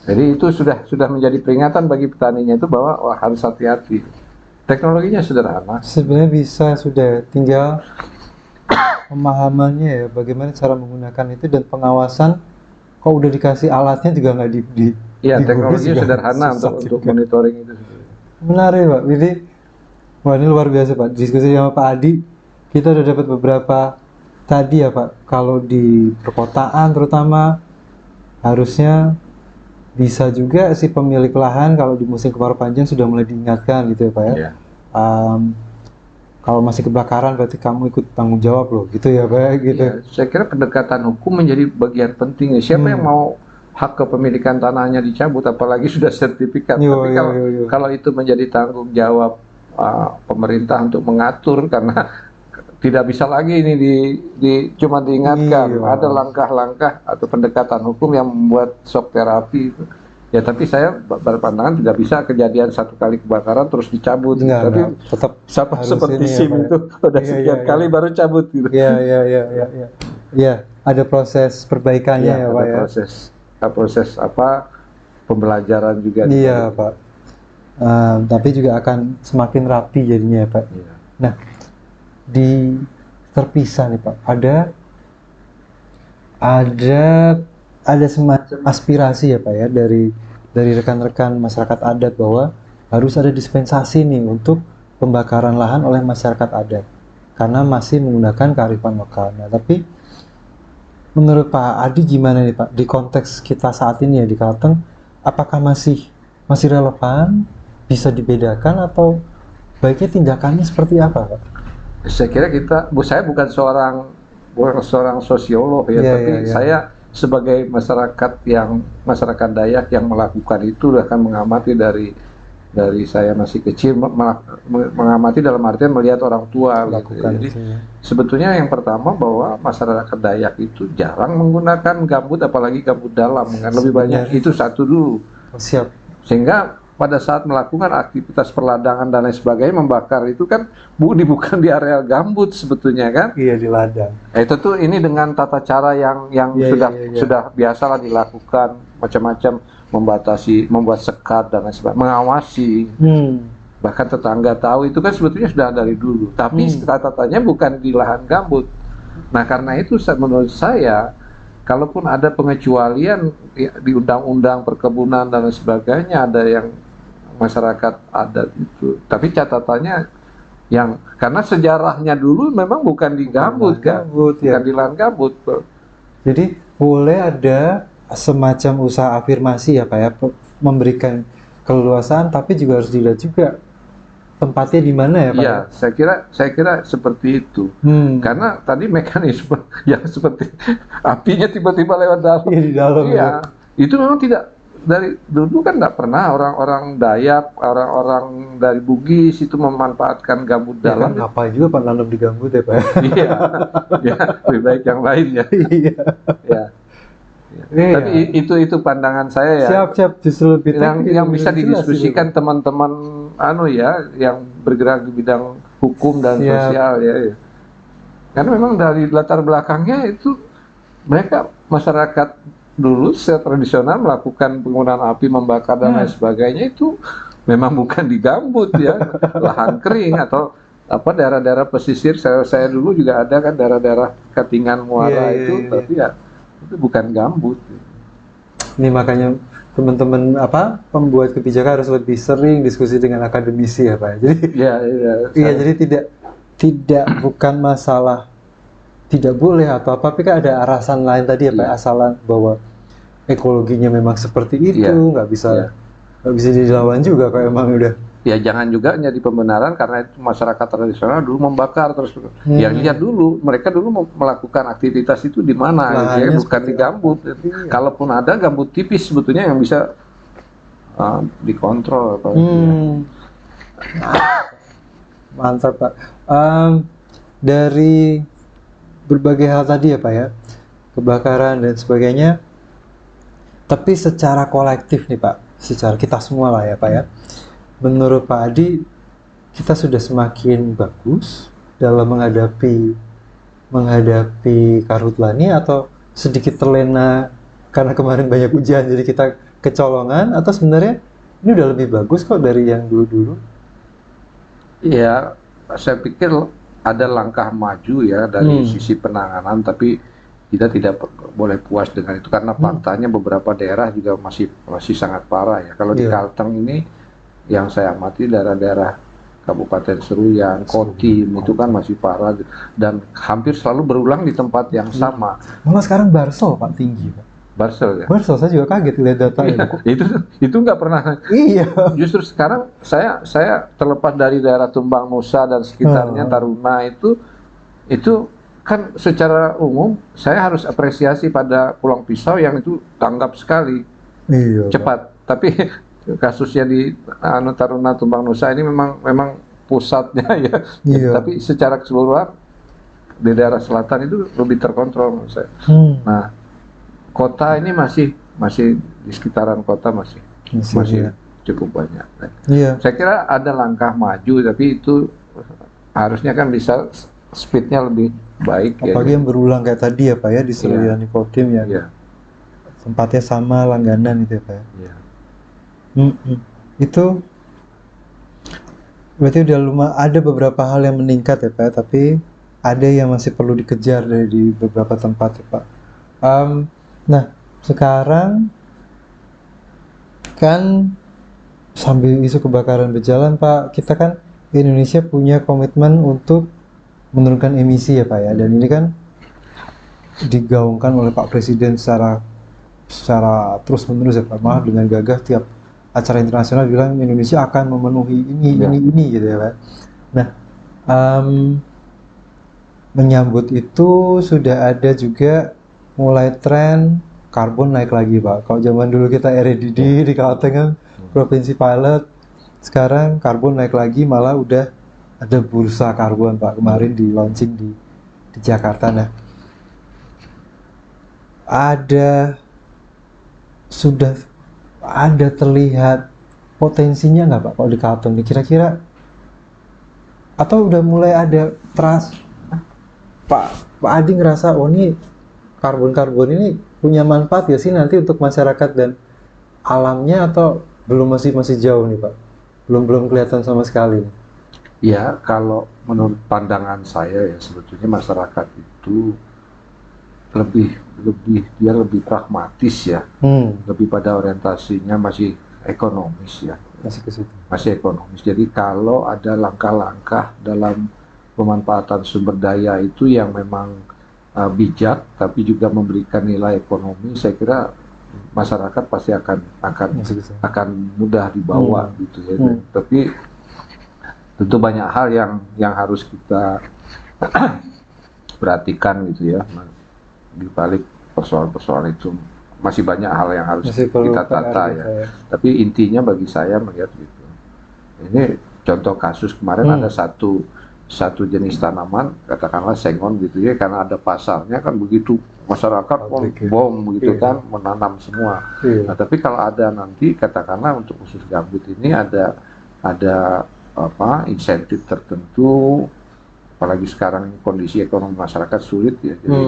Jadi itu sudah menjadi peringatan bagi petaninya itu bahwa harus hati-hati. Teknologinya sederhana. Sebenarnya bisa, sudah tinggal pemahamannya ya, bagaimana cara menggunakan itu dan pengawasan. Kok udah dikasih alatnya juga nggak Iya, teknologinya sederhana untuk monitoring itu. Menarik Pak. Jadi wah, ini luar biasa Pak. Diskusi sama Pak Adi, kita udah dapat beberapa tadi ya Pak. Kalau di perkotaan terutama harusnya bisa juga si pemilik lahan kalau di musim kemarau panjang sudah mulai diingatkan gitu ya Pak ya. Kalau masih kebakaran berarti kamu ikut tanggung jawab loh, gitu ya Pak gitu. Ya, saya kira pendekatan hukum menjadi bagian penting. Siapa yang mau hak kepemilikan tanahnya dicabut, apalagi sudah sertifikat. Tapi kalau itu menjadi tanggung jawab pemerintah untuk mengatur, karena tidak bisa lagi ini cuma diingatkan. Ada langkah-langkah atau pendekatan hukum yang membuat shock terapi itu. Ya, tapi saya berpandangan tidak bisa kejadian satu kali kebakaran terus dicabut. Tapi tetap seperti SIM itu udah sekian kali baru cabut gitu. Iya, ada proses perbaikannya ya Pak ya. Proses pembelajaran juga. Iya Pak. Tapi juga akan semakin rapi jadinya ya Pak. Nah, di terpisah nih Pak, ada semacam aspirasi ya Pak ya dari rekan-rekan masyarakat adat bahwa harus ada dispensasi nih untuk pembakaran lahan oleh masyarakat adat karena masih menggunakan kearifan lokal. Nah, tapi menurut Pak Adi gimana nih Pak, di konteks kita saat ini ya di Kalteng, apakah masih relevan, bisa dibedakan, atau baiknya tindakannya seperti apa Pak? Saya kira saya bukan seorang sosiolog ya, tapi saya sebagai masyarakat Dayak yang melakukan itu akan mengamati dari saya masih kecil, mengamati dalam artian melihat orang tua gitu. Jadi sebetulnya yang pertama bahwa masyarakat Dayak itu jarang menggunakan gambut, apalagi gambut dalam, kan lebih banyak itu satu dulu. Siap. Sehingga pada saat melakukan aktivitas perladangan dan lain sebagainya, membakar itu kan bukan di area gambut sebetulnya kan? Iya, di ladang. Itu tuh ini dengan tata cara yang sudah biasalah dilakukan, macam-macam, membuat sekat dan lain sebagainya, mengawasi. Bahkan tetangga tahu, itu kan sebetulnya sudah dari dulu. Tapi catatannya bukan di lahan gambut. Nah, karena itu menurut saya, kalaupun ada pengecualian di undang-undang perkebunan dan lain sebagainya, ada yang masyarakat adat itu, tapi catatannya karena sejarahnya dulu memang bukan di gambut kan, bukan di lahan gambut. Jadi boleh ada semacam usaha afirmasi ya Pak ya, memberikan keleluasaan, tapi juga harus dilihat juga tempatnya di mana ya Pak? Iya, saya kira seperti itu. Karena tadi mekanisme yang seperti apinya tiba-tiba lewat dalam. Iya, di dalam. Iya, itu memang tidak, dari dulu kan nggak pernah orang-orang Dayak, orang-orang dari Bugis itu memanfaatkan gambut dalam. Kan ngapain juga Pak nanam di gambut ya Pak? Iya, ya, lebih baik yang lain ya. Iya. Ya. Tapi itu pandangan saya ya. Siap, justru lebih yang bisa didiskusikan teman-teman yang bergerak di bidang hukum dan sosial ya. Karena memang dari latar belakangnya itu mereka masyarakat dulu secara tradisional melakukan penggunaan api membakar dan lain sebagainya itu memang bukan di gambut ya, lahan kering atau daerah-daerah pesisir. Saya dulu juga ada kan daerah-daerah Katingan Muara tapi ya itu bukan gambut. Ini makanya teman-teman pembuat kebijakan harus lebih sering diskusi dengan akademisi ya Pak. Jadi jadi tidak bukan masalah tidak boleh atau apa, tapi kan ada alasan lain tadi ya Pak, asalan bahwa ekologinya memang seperti itu, nggak bisa dilawan juga kalau emang udah. Ya jangan juga jadi pembenaran karena itu masyarakat tradisional dulu membakar terus. Ya lihat dulu, mereka dulu melakukan aktivitas itu di mana, bukan di gambut. Kalaupun ada gambut tipis sebetulnya yang bisa dikontrol. Mantap Pak. Dari berbagai hal tadi ya Pak ya, kebakaran dan sebagainya, tapi secara kolektif nih Pak, secara kita semua lah ya Pak ya, menurut Pak Adi kita sudah semakin bagus dalam menghadapi karhutla ini, atau sedikit terlena karena kemarin banyak hujan jadi kita kecolongan, atau sebenarnya ini udah lebih bagus kok dari yang dulu-dulu? Iya, saya pikir ada langkah maju ya dari sisi penanganan, tapi kita tidak boleh puas dengan itu karena faktanya beberapa daerah juga masih sangat parah ya. Kalau di Kalteng ini yang saya amati daerah-daerah Kabupaten Seruyan, Kotim itu kan masih parah dan hampir selalu berulang di tempat yang sama. Malah sekarang Barsel Pak tinggi Pak. Barsel ya. Barsel saya juga kaget lihat datanya. Itu nggak pernah. Iya. Justru sekarang saya terlepas dari daerah Tumbang Nusa dan sekitarnya, Taruna itu kan secara umum saya harus apresiasi pada Pulang Pisau yang itu tanggap sekali, cepat. Tapi kasusnya di Taruna Tumbang Nusa ini memang pusatnya ya. Tapi secara keseluruhan di daerah selatan itu lebih terkontrol menurut saya. Nah, kota ini masih di sekitaran kota masih cukup banyak. Saya kira ada langkah maju, tapi itu harusnya kan bisa speednya lebih baik. Apalagi yang berulang kayak tadi ya Pak ya, di Seruyan, di Kotim ya. Tempatnya sama, langganan itu ya Pak ya. Itu berarti udah ada beberapa hal yang meningkat ya Pak, tapi ada yang masih perlu dikejar dari beberapa tempat ya Pak. Nah, sekarang kan sambil isu kebakaran berjalan Pak, kita kan Indonesia punya komitmen untuk menurunkan emisi ya Pak ya, dan ini kan digaungkan oleh Pak Presiden secara terus menerus ya Pak, malah dengan gagah tiap acara internasional bilang Indonesia akan memenuhi ini gitu ya Pak. Nah, menyambut itu sudah ada juga mulai tren karbon naik lagi Pak. Kalau zaman dulu kita REDD di Kalteng kan provinsi pilot, sekarang karbon naik lagi, malah udah ada bursa karbon Pak, kemarin di launching di Jakarta. Nah, sudah ada terlihat potensinya nggak Pak kalau di Kalteng nih kira-kira, atau udah mulai ada Pak Adi ngerasa oh ini karbon ini punya manfaat ya sih nanti untuk masyarakat dan alamnya, atau masih jauh nih Pak, belum kelihatan sama sekali nih. Ya, kalau menurut pandangan saya ya sebetulnya masyarakat itu lebih pragmatis ya, lebih pada orientasinya masih ekonomis ya, masih ekonomis. Jadi kalau ada langkah-langkah dalam pemanfaatan sumber daya itu yang memang bijak, tapi juga memberikan nilai ekonomi, saya kira masyarakat pasti akan mudah dibawa gitu ya. Tapi tentu banyak hal yang harus kita perhatikan gitu ya. Di balik persoalan-persoalan itu masih banyak hal yang harus kita tata ya. Tapi intinya bagi saya melihat gitu. Ini contoh kasus kemarin ada satu jenis tanaman, katakanlah sengon gitu ya, karena ada pasarnya kan begitu masyarakat bom gitu kan menanam semua. Nah, tapi kalau ada nanti katakanlah untuk khusus gambut ini ada insentif tertentu, apalagi sekarang kondisi ekonomi masyarakat sulit ya, jadi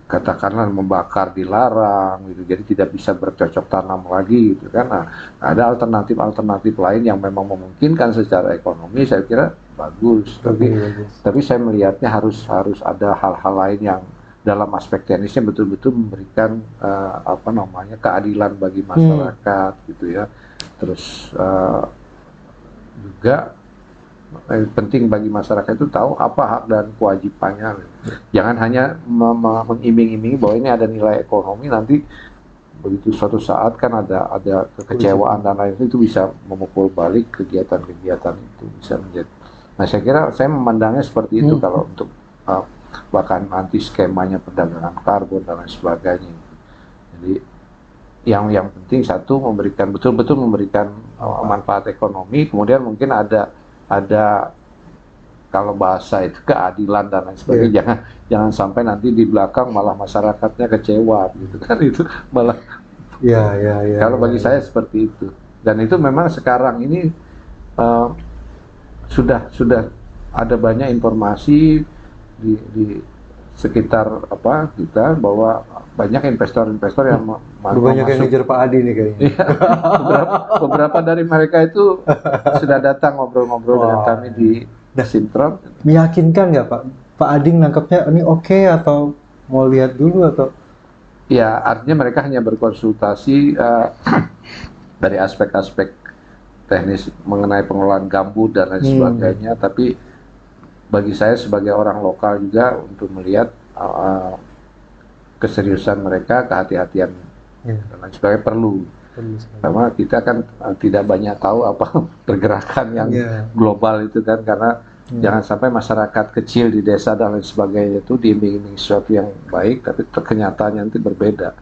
katakanlah membakar dilarang gitu, jadi tidak bisa bercocok tanam lagi gitu kan. Nah, ada alternatif lain yang memang memungkinkan secara ekonomi, saya kira bagus. Tapi saya melihatnya harus ada hal-hal lain yang dalam aspek teknisnya betul-betul memberikan keadilan bagi masyarakat gitu ya. Terus juga penting bagi masyarakat itu tahu apa hak dan kewajibannya. Jangan hanya mengiming-imingi bahwa ini ada nilai ekonomi, nanti begitu suatu saat kan ada kekecewaan dan lain itu bisa memukul balik kegiatan-kegiatan itu, bisa menjadi. Nah, saya memandangnya seperti itu kalau untuk bahkan nanti skemanya perdagangan karbon dan lain sebagainya. Jadi yang penting satu, betul-betul memberikan manfaat ekonomi, kemudian mungkin ada kalau bahasa itu keadilan dan lain sebagainya. Jangan sampai nanti di belakang malah masyarakatnya kecewa gitu kan, itu malah kalau bagi saya seperti itu. Dan itu memang sekarang ini sudah ada banyak informasi di sekitar kita, bahwa banyak investor-investor yang banyak yang ngejar Pak Adi nih kayaknya. Iya, beberapa dari mereka itu sudah datang ngobrol-ngobrol dengan kami di Sintron. Meyakinkan nggak Pak Adi nangkepnya ini oke, atau mau lihat dulu atau? Ya, artinya mereka hanya berkonsultasi dari aspek-aspek teknis mengenai pengelolaan gambut dan lain sebagainya. Tapi bagi saya sebagai orang lokal juga untuk melihat keseriusan mereka, kehati-hatian dan lain sebagainya perlu. Karena kita kan tidak banyak tahu apa pergerakan yang global itu kan, karena jangan sampai masyarakat kecil di desa dan lain sebagainya itu diiming-iming sesuatu yang baik, tapi kenyataannya nanti berbeda.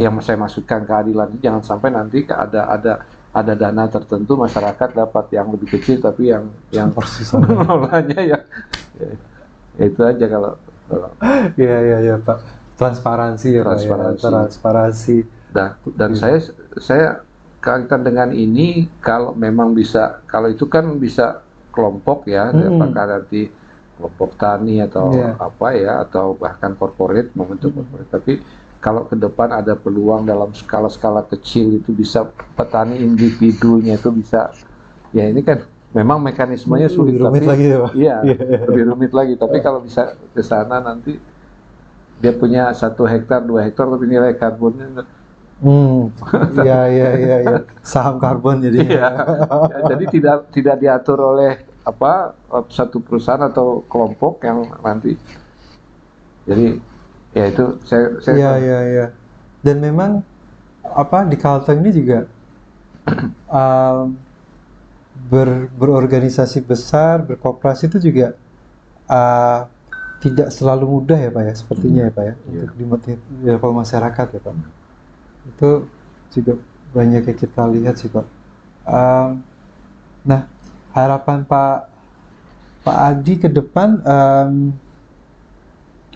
Yang saya maksudkan keadilan itu jangan sampai nanti ada dana tertentu masyarakat dapat yang lebih kecil, tapi yang pengelolanya ya itu aja kalau ya Pak, transparansi ya Pak, transparansi. Dan saya kaitan dengan ini, kalau memang bisa, kalau itu kan bisa kelompok ya, apakah nanti kelompok tani atau atau bahkan corporate, membentuk corporate. Tapi kalau ke depan ada peluang dalam skala-skala kecil itu bisa petani individunya itu bisa, ya ini kan memang mekanismenya sulit, rumit lagi ya Pak? Iya, lebih rumit lagi. Tapi kalau bisa ke sana nanti dia punya 1 hektar, 2 hektar, tapi nilai karbonnya Iya. Saham karbon jadi. Iya. Jadi tidak diatur oleh satu perusahaan atau kelompok yang nanti. Jadi ya itu saya. Iya. Dan memang di Kalteng ini juga berorganisasi besar, berkooperasi itu juga tidak selalu mudah ya Pak ya, sepertinya ya Pak ya, untuk dimotivasi level masyarakat ya Pak. Itu juga banyak yang kita lihat sih Pak. Nah, harapan Pak Adi ke depan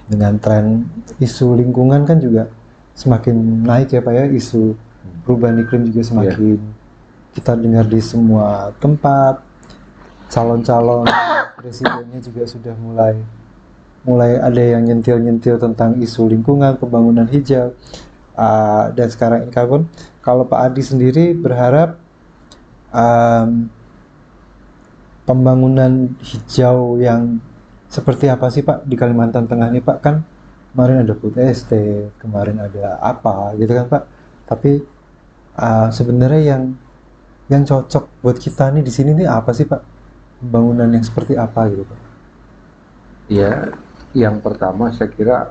dengan tren isu lingkungan kan juga semakin naik ya Pak ya, isu perubahan iklim juga semakin kita dengar di semua tempat. Calon-calon presidennya juga sudah mulai ada yang nyentil tentang isu lingkungan, pembangunan hijau, dan sekarang ini karbon. Kalau Pak Adi sendiri berharap pembangunan hijau yang seperti apa sih Pak di Kalimantan Tengah ini Pak? Kan kemarin ada food estate, kemarin ada apa gitu kan Pak. Tapi sebenarnya yang cocok buat kita nih di sini nih apa sih Pak? Pembangunan yang seperti apa gitu Pak? Ya, yang pertama saya kira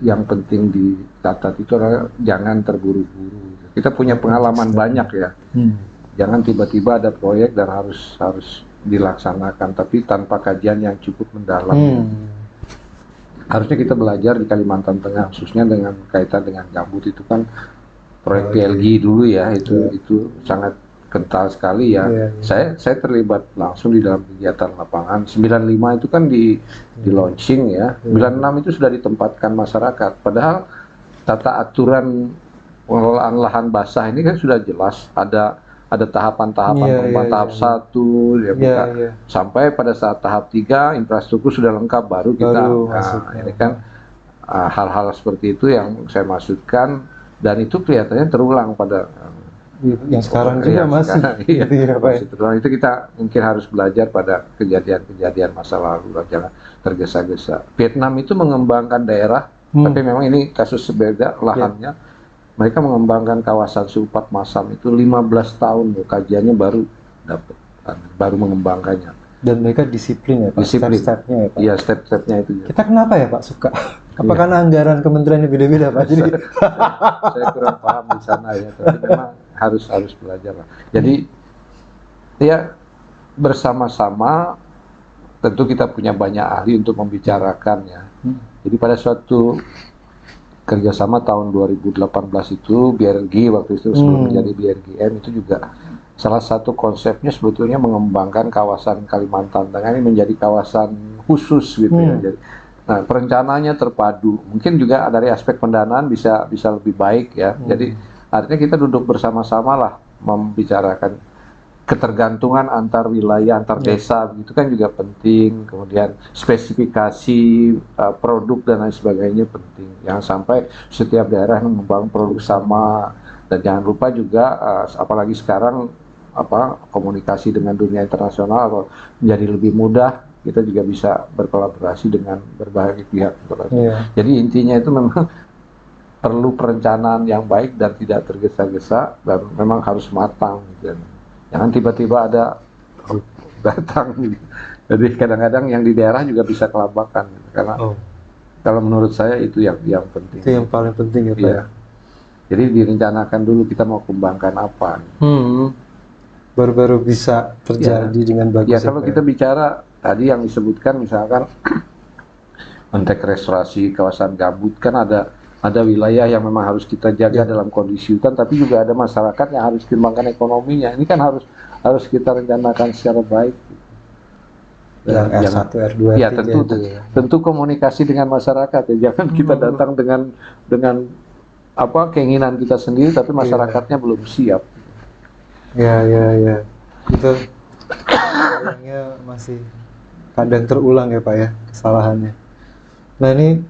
yang penting dicatat itu adalah jangan terburu-buru. Kita punya pengalaman banyak ya. Jangan tiba-tiba ada proyek dan harus dilaksanakan tapi tanpa kajian yang cukup mendalam. Harusnya kita belajar di Kalimantan Tengah khususnya dengan kaitan dengan gambut itu kan proyek PLG dulu ya, itu sangat kental sekali ya. Saya terlibat langsung di dalam kegiatan lapangan. 95 itu kan di launching ya. 96 itu sudah ditempatkan masyarakat. Padahal tata aturan pengelolaan lahan basah ini kan sudah jelas ada tahapan-tahapan tahap 1 ya, sampai pada saat tahap 3 infrastruktur sudah lengkap baru kita ini kan hal-hal seperti itu yang saya maksudkan, dan itu kelihatannya terulang pada yang sekarang juga masih terulang. Itu kita mungkin harus belajar pada kejadian masa lalu, jangan tergesa-gesa. Vietnam itu mengembangkan daerah, tapi memang ini kasus berbeda lahannya. Mereka mengembangkan kawasan Supat Masam itu 15 tahun kajiannya baru mengembangkannya. Dan mereka disiplin ya Pak, step-stepnya ya Pak. Iya, step-stepnya itu. Kita kenapa ya Pak suka? Apakah anggaran kementeriannya beda-beda Pak? Jadi saya kurang paham di sana ya, tapi memang harus belajar lah. Jadi ya bersama-sama tentu kita punya banyak ahli untuk membicarakan ya. Jadi pada suatu kerjasama tahun 2018 itu BRG waktu itu sebelum menjadi BRGM itu juga salah satu konsepnya sebetulnya mengembangkan kawasan Kalimantan Tengah ini menjadi kawasan khusus gitu ya. Jadi, nah perencanaannya terpadu, mungkin juga dari aspek pendanaan bisa lebih baik ya. Jadi artinya kita duduk bersama-sama lah membicarakan ketergantungan antar wilayah, antar desa, begitu kan juga penting. Kemudian spesifikasi produk dan lain sebagainya penting. Jangan sampai setiap daerah membangun produk sama. Dan jangan lupa juga, apalagi sekarang komunikasi dengan dunia internasional atau menjadi lebih mudah, kita juga bisa berkolaborasi dengan berbagai pihak. Jadi intinya itu memang perlu perencanaan yang baik dan tidak tergesa-gesa, dan memang harus matang. Jangan tiba-tiba ada datang. Jadi kadang-kadang yang di daerah juga bisa kelabakan. Karena kalau menurut saya itu yang penting. Itu yang paling penting ya Pak. Iya. Jadi direncanakan dulu kita mau kembangkan apa. Baru-baru bisa terjadi dengan bagus. Ya kalau kita bicara tadi yang disebutkan misalkan konteks restorasi kawasan gambut kan ada wilayah yang memang harus kita jaga dalam kondisi hutan, tapi juga ada masyarakat yang harus dikembangkan ekonominya. Ini kan harus kita rencanakan secara baik. Yang R1, R2, ya R3 tentu komunikasi dengan masyarakat ya. Jangan kita datang dengan keinginan kita sendiri, tapi masyarakatnya belum siap. Ya. Itu kayaknya masih kadang terulang ya Pak ya kesalahannya. Nah ini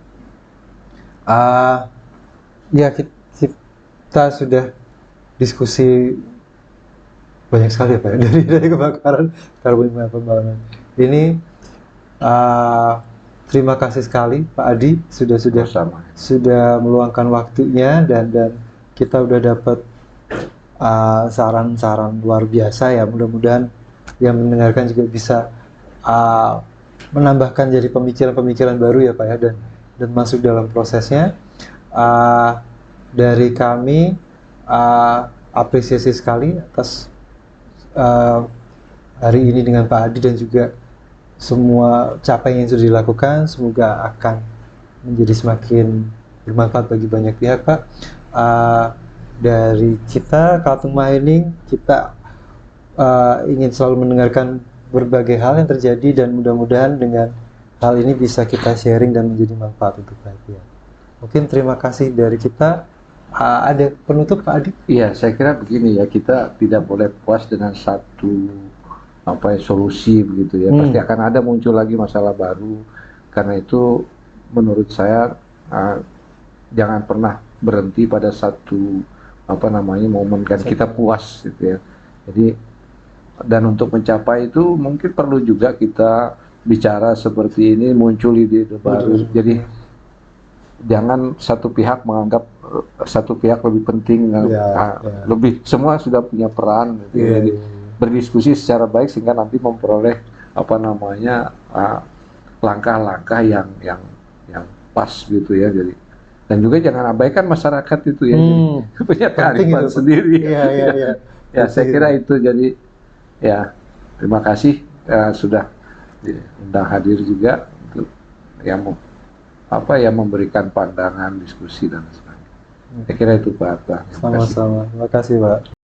kita sudah diskusi banyak sekali ya Pak ya, dari kebakaran karbon pembangunan. Ini terima kasih sekali Pak Adi sudah meluangkan waktunya dan kita udah dapat saran-saran luar biasa ya. Mudah-mudahan yang mendengarkan juga bisa menambahkan jadi pemikiran-pemikiran baru ya Pak ya, dan masuk dalam prosesnya. Dari kami apresiasi sekali atas hari ini dengan Pak Adi dan juga semua capaian yang sudah dilakukan. Semoga akan menjadi semakin bermanfaat bagi banyak pihak Pak. Dari kita Kalteng Mining, kita ingin selalu mendengarkan berbagai hal yang terjadi, dan mudah-mudahan dengan hal ini bisa kita sharing dan menjadi manfaat untuk banyak pihak. Mungkin terima kasih dari kita. Ada penutup Pak Adi? Iya, saya kira begini ya, kita tidak boleh puas dengan satu solusi begitu ya. Pasti akan ada muncul lagi masalah baru. Karena itu menurut saya jangan pernah berhenti pada satu momen kan kita puas gitu ya. Jadi, dan untuk mencapai itu mungkin perlu juga kita bicara seperti ini, muncul ide baru. Jadi jangan satu pihak menganggap satu pihak lebih penting, lebih, semua sudah punya peran gitu. Jadi berdiskusi secara baik sehingga nanti memperoleh langkah-langkah yang pas gitu ya. Jadi, dan juga jangan abaikan masyarakat itu ya, jadi punya kearifan sendiri. Ya, saya kira itu. Jadi ya, terima kasih sudah diundang hadir juga untuk memberikan pandangan, diskusi dan sebagainya. Saya kira itu Pak Arta. Sama-sama. Terima kasih Pak.